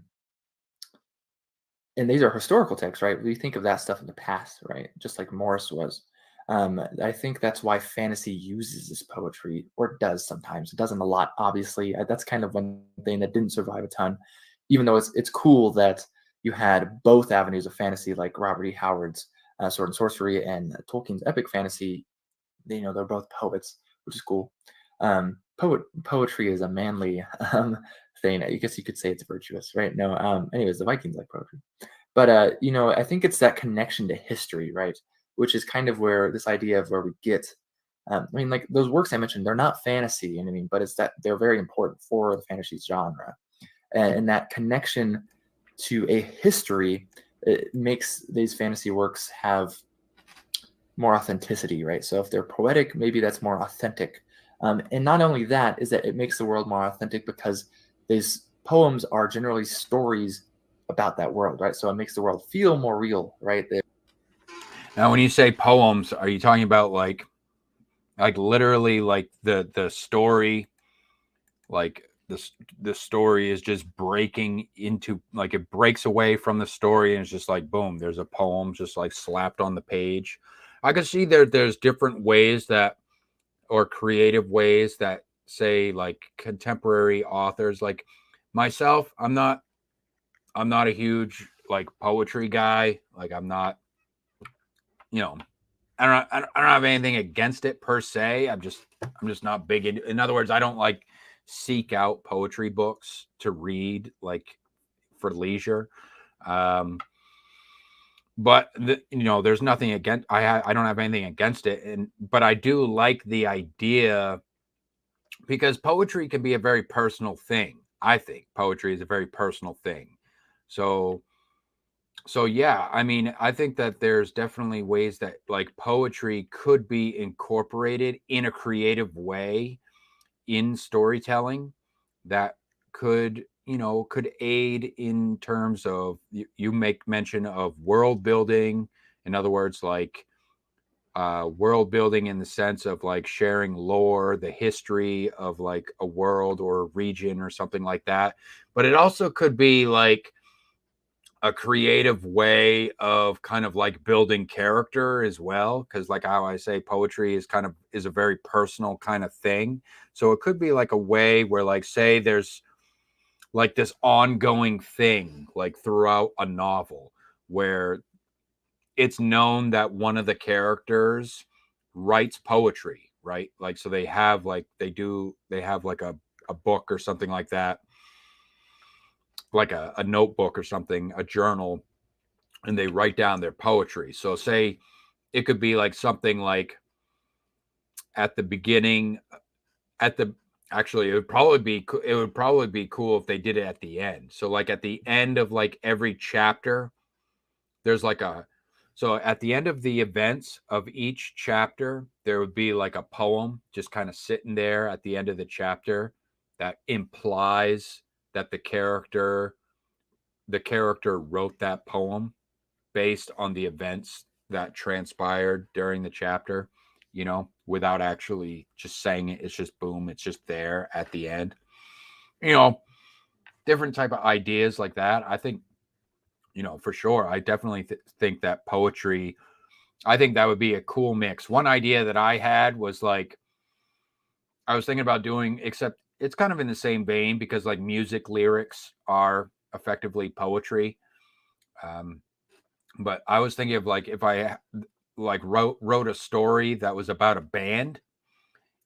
these are historical texts, right? We think of that stuff in the past, right? Just like Morris was. I think that's why fantasy uses this poetry, or it does sometimes. It doesn't a lot, obviously. That's kind of one thing that didn't survive a ton even though it's cool that you had both avenues of fantasy, like Robert E. Howard's Sword and Sorcery and Tolkien's epic fantasy. They're both poets, which is cool. Poetry is a manly thing. I guess you could say it's virtuous, right? No. Anyways, the Vikings like poetry, but I think it's that connection to history, right? Which is kind of where this idea of where we get. Like those works I mentioned, they're not fantasy, you know what I mean? But it's that they're very important for the fantasy genre, and that connection to a history, it makes these fantasy works have more authenticity, right? So if they're poetic, maybe that's more authentic. And not only that, is that it makes the world more authentic because these poems are generally stories about that world, right? So it makes the world feel more real, right? Now, when you say poems, are you talking about like literally like the story, like the story is just breaking into, like it breaks away from the story and it's just like boom, there's a poem just like slapped on the page? I can see there's different ways that, or creative ways that, say like contemporary authors like myself, I'm not a huge like poetry guy. Like I'm not, I don't have anything against it per se. I'm just not big in other words, I don't like seek out poetry books to read like for leisure. But there's nothing against, I don't have anything against it, but I do like the idea, because poetry can be a very personal thing. I think poetry is a very personal thing. So yeah, I mean, I think that there's definitely ways that like poetry could be incorporated in a creative way in storytelling that could aid in terms of, you make mention of world building. In other words, like world building in the sense of like sharing lore, the history of like a world or a region or something like that. But it also could be like a creative way of kind of like building character as well, because like how I say, poetry is a very personal kind of thing. So it could be like a way where, like, say there's like this ongoing thing like throughout a novel where it's known that one of the characters writes poetry, right? Like, so they have like they have like a book or something like that, like a notebook or something, a journal, and they write down their poetry. So say it could be like something like at the beginning, at the actually it would probably be cool if they did it at the end. So like at the end of like every chapter, there's like a so at the end of the events of each chapter, there would be like a poem just kind of sitting there at the end of the chapter that implies that the character wrote that poem based on the events that transpired during the chapter, without actually just saying it. It's just boom, it's just there at the end. Different type of ideas like that. I think, for sure, I definitely think that poetry, I think that would be a cool mix. One idea that I had was like, I was thinking about doing, except it's kind of in the same vein because like music lyrics are effectively poetry. But I was thinking of like, if I like wrote a story that was about a band,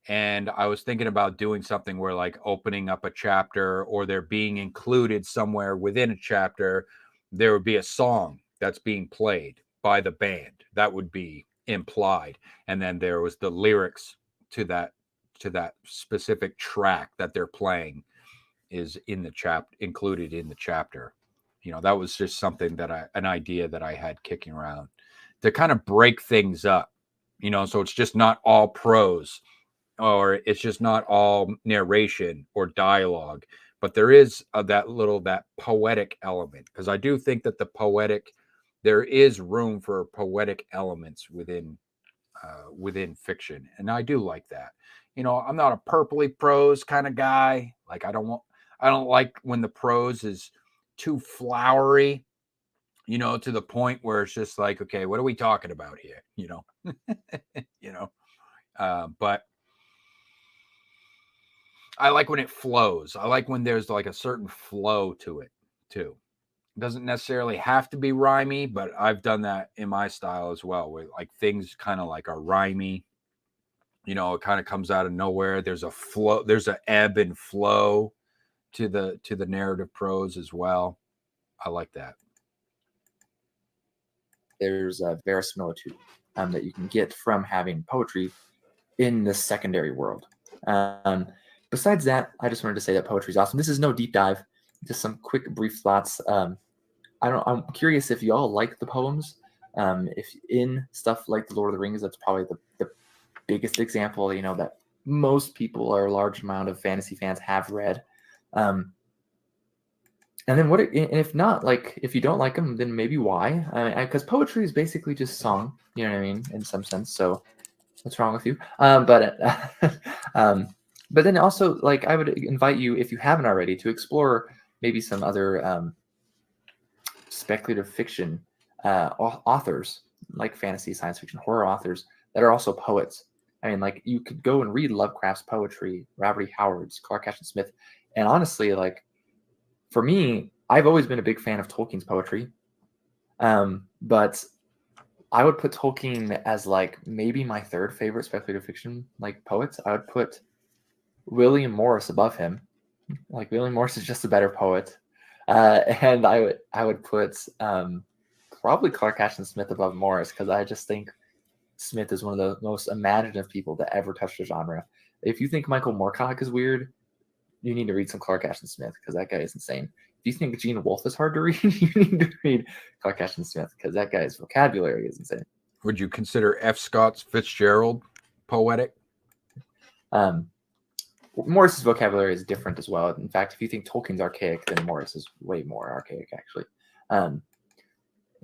and I was thinking about doing something where like opening up a chapter, or there being included somewhere within a chapter, there would be a song that's being played by the band that would be implied, and then there was the lyrics to that specific track that they're playing is included in the chapter. That was just something an idea that I had kicking around to kind of break things up, so it's just not all prose, or it's just not all narration or dialogue, but there is that poetic element, because I do think that there is room for poetic elements within fiction, and I do like that. I'm not a purpley prose kind of guy. Like I don't like when the prose is too flowery, to the point where it's just like, okay, what are we talking about here? But I like when it flows. I like when there's like a certain flow to it. too. It doesn't necessarily have to be rhymey, but I've done that in my style as well, where like things kind of like are rhymey. You know, it kind of comes out of nowhere. There's a flow, there's an ebb and flow to the narrative prose as well. I like that. There's a verisimilitude that you can get from having poetry in the secondary world. Besides that, I just wanted to say that poetry is awesome. This is no deep dive, just some quick, brief thoughts. I'm curious if y'all like the poems. If in stuff like the Lord of the Rings, that's probably the biggest example, you know, that most people or a large amount of fantasy fans have read. And then if not, like, if you don't like them, then maybe why? Because poetry is basically just song, you know what I mean, in some sense. So what's wrong with you? But then also, like, I would invite you, if you haven't already, to explore maybe some other speculative fiction authors, like fantasy, science fiction, horror authors that are also poets. I mean, like, you could go and read Lovecraft's poetry, Robert E. Howard's, Clark Ashton Smith, and honestly, like, for me, I've always been a big fan of Tolkien's poetry, but I would put Tolkien as like maybe my third favorite speculative fiction like poets. I would put William Morris above him. Like, William Morris is just a better poet, and I would put probably Clark Ashton Smith above Morris, because I just think Smith is one of the most imaginative people to ever touch the genre. If you think Michael Moorcock is weird, you need to read some Clark Ashton Smith, because that guy is insane. If you think Gene Wolfe is hard to read, you need to read Clark Ashton Smith, because that guy's vocabulary is insane. Would you consider F. Scott Fitzgerald poetic? Morris's vocabulary is different as well. In fact, if you think Tolkien's archaic, then Morris is way more archaic, actually. And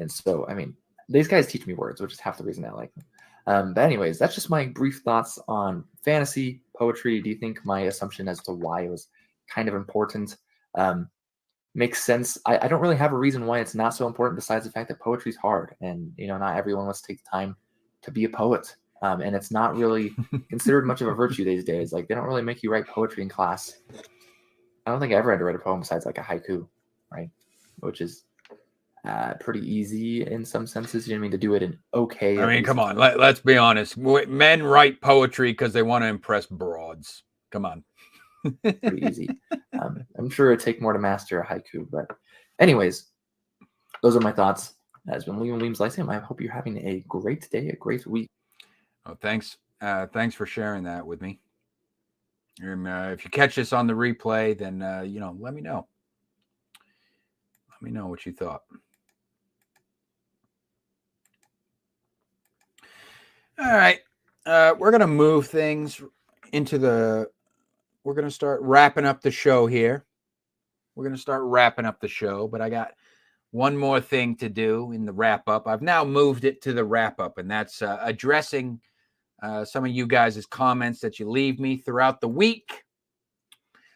so, I mean, these guys teach me words, which is half the reason I like them. But anyways, that's just my brief thoughts on fantasy poetry. Do you think my assumption as to why it was kind of important makes sense? I don't really have a reason why it's not so important, besides the fact that poetry is hard, and, you know, not everyone wants to take the time to be a poet, and it's not really considered much of a virtue these days. Like, they don't really make you write poetry in class. I don't think I ever had to write a poem besides like a haiku, right? Which is pretty easy in some senses. You know what I mean? To do it in okay. I mean, come on. Let's be honest. Men write poetry because they want to impress broads. Come on. Pretty easy. I'm sure it'd take more to master a haiku. But anyways, those are my thoughts. As been Liam Williams Lyceum. I hope you're having a great day, a great week. Oh, thanks. Thanks for sharing that with me. If you catch this on the replay, then, you know, let me know. Let me know what you thought. All right. We're going to move things into we're going to start wrapping up the show here. We're going to start wrapping up the show, but I got one more thing to do in the wrap up. I've now moved it to the wrap up, and that's addressing some of you guys' comments that you leave me throughout the week.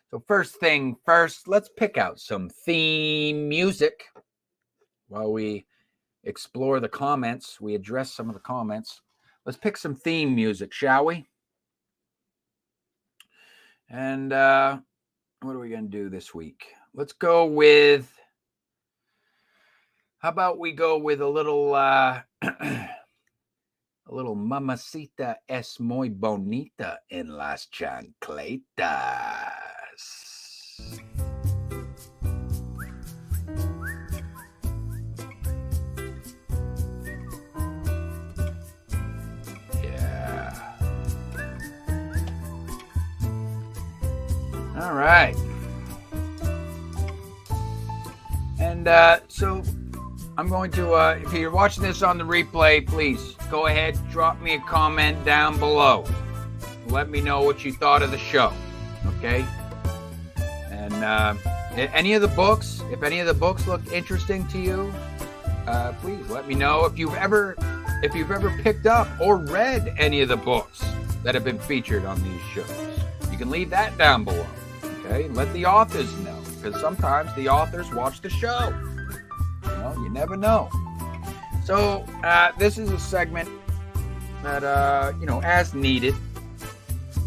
So first thing first, let's pick out some theme music while we explore the comments. We address some of the comments. Let's pick some theme music, shall we? And what are we going to do this week? Let's go with, how about we go with a little Mamacita es muy bonita en las chancletas. Yeah. All right. And so I'm going to, if you're watching this on the replay, please go ahead, drop me a comment down below. Let me know what you thought of the show, okay? And any of the books, if any of the books look interesting to you, please let me know. If you've ever picked up or read any of the books that have been featured on these shows, you can leave that down below, okay? Let the authors know, because sometimes the authors watch the show. You never know. So this is a segment that, as needed,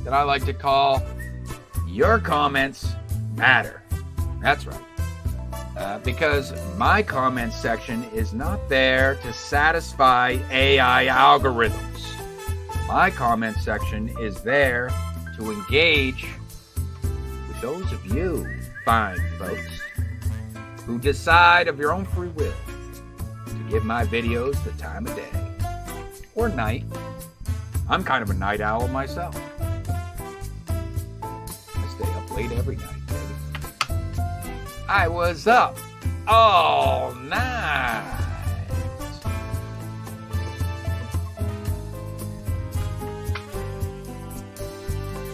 that I like to call Your Comments Matter. That's right. because my comment section is not there to satisfy AI algorithms. My comment section is there to engage with those of you fine folks who decide of your own free will to give my videos the time of day or night. I'm kind of a night owl myself. I stay up late every night, baby. I was up all night.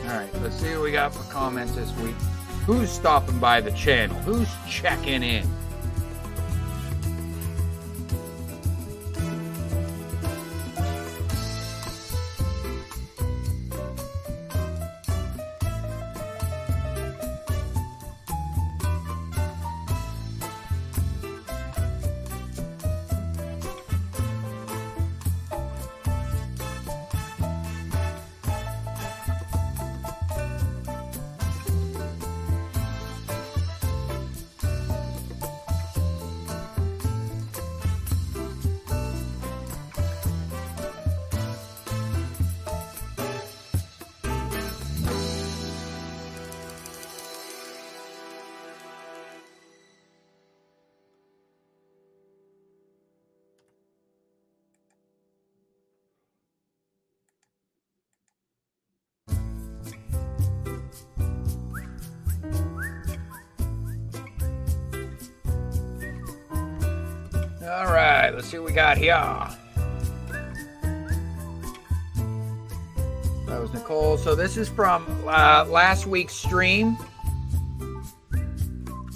All right, let's see what we got for comments this week. Who's stopping by the channel? Who's checking in? All right, let's see what we got here. That was Nicole. So this is from last week's stream.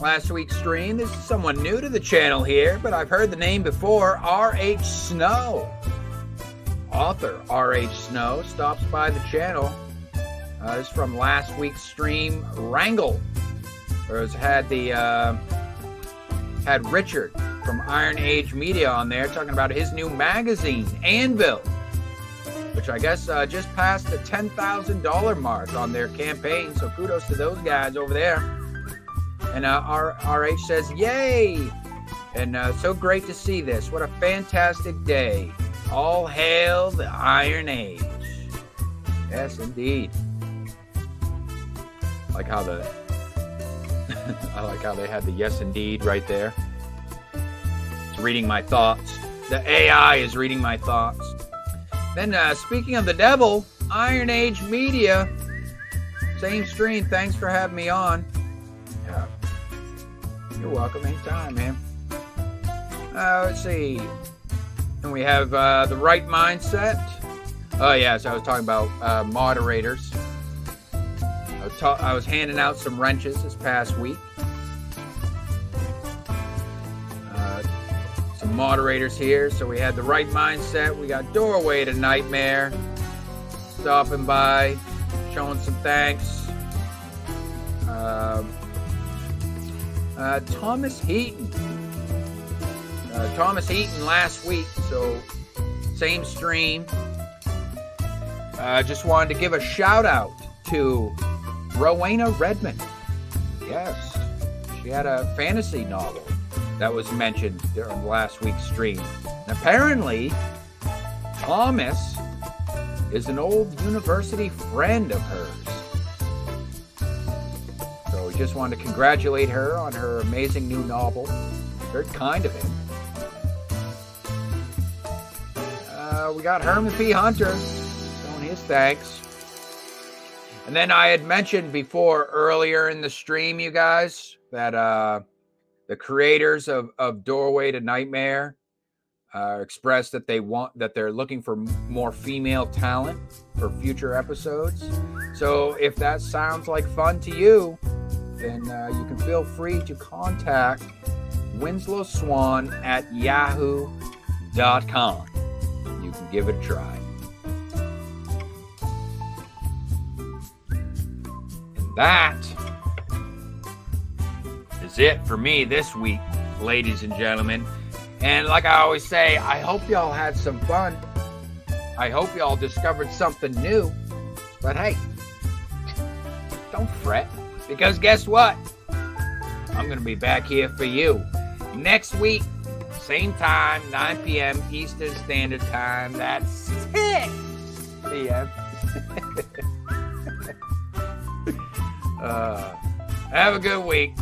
This is someone new to the channel here, but I've heard the name before. R.H. Snow. Author R.H. Snow stops by the channel. This is from last week's stream, Wrangle. Where it had Richard from Iron Age Media on there talking about his new magazine, Anvil, which I guess just passed the $10,000 mark on their campaign. So kudos to those guys over there. And RH says, yay! And so great to see this. What a fantastic day. All hail the Iron Age. Yes, indeed. I like how they had the yes, indeed right there. Reading my thoughts. The AI is reading my thoughts. Then speaking of the devil, Iron Age Media, same stream. Thanks for having me on. Yeah. You're welcome anytime, man. Let's see. And we have the right mindset. Oh yeah, so I was talking about moderators. I was handing out some wrenches this past week. Moderators here. So we had the right mindset. We got Doorway to Nightmare stopping by, showing some thanks. Thomas Heaton. Thomas Heaton last week. So same stream. Just wanted to give a shout out to Rowena Redmond. Yes, she had a fantasy novel that was mentioned during last week's stream. And apparently, Thomas is an old university friend of hers. So we just wanted to congratulate her on her amazing new novel. Very kind of him. We got Herman P. Hunter showing his thanks. And then I had mentioned before earlier in the stream, you guys, that the creators of Doorway to Nightmare expressed that they're looking for more female talent for future episodes. So if that sounds like fun to you, then you can feel free to contact Winslow Swan at yahoo.com. You can give it a try. And that is it for me this week, ladies and gentlemen. And like I always say, I hope y'all had some fun. I hope y'all discovered something new. But hey, don't fret, because guess what? I'm going to be back here for you next week, same time, 9 p.m. Eastern Standard Time. That's 10 p.m. Have a good week.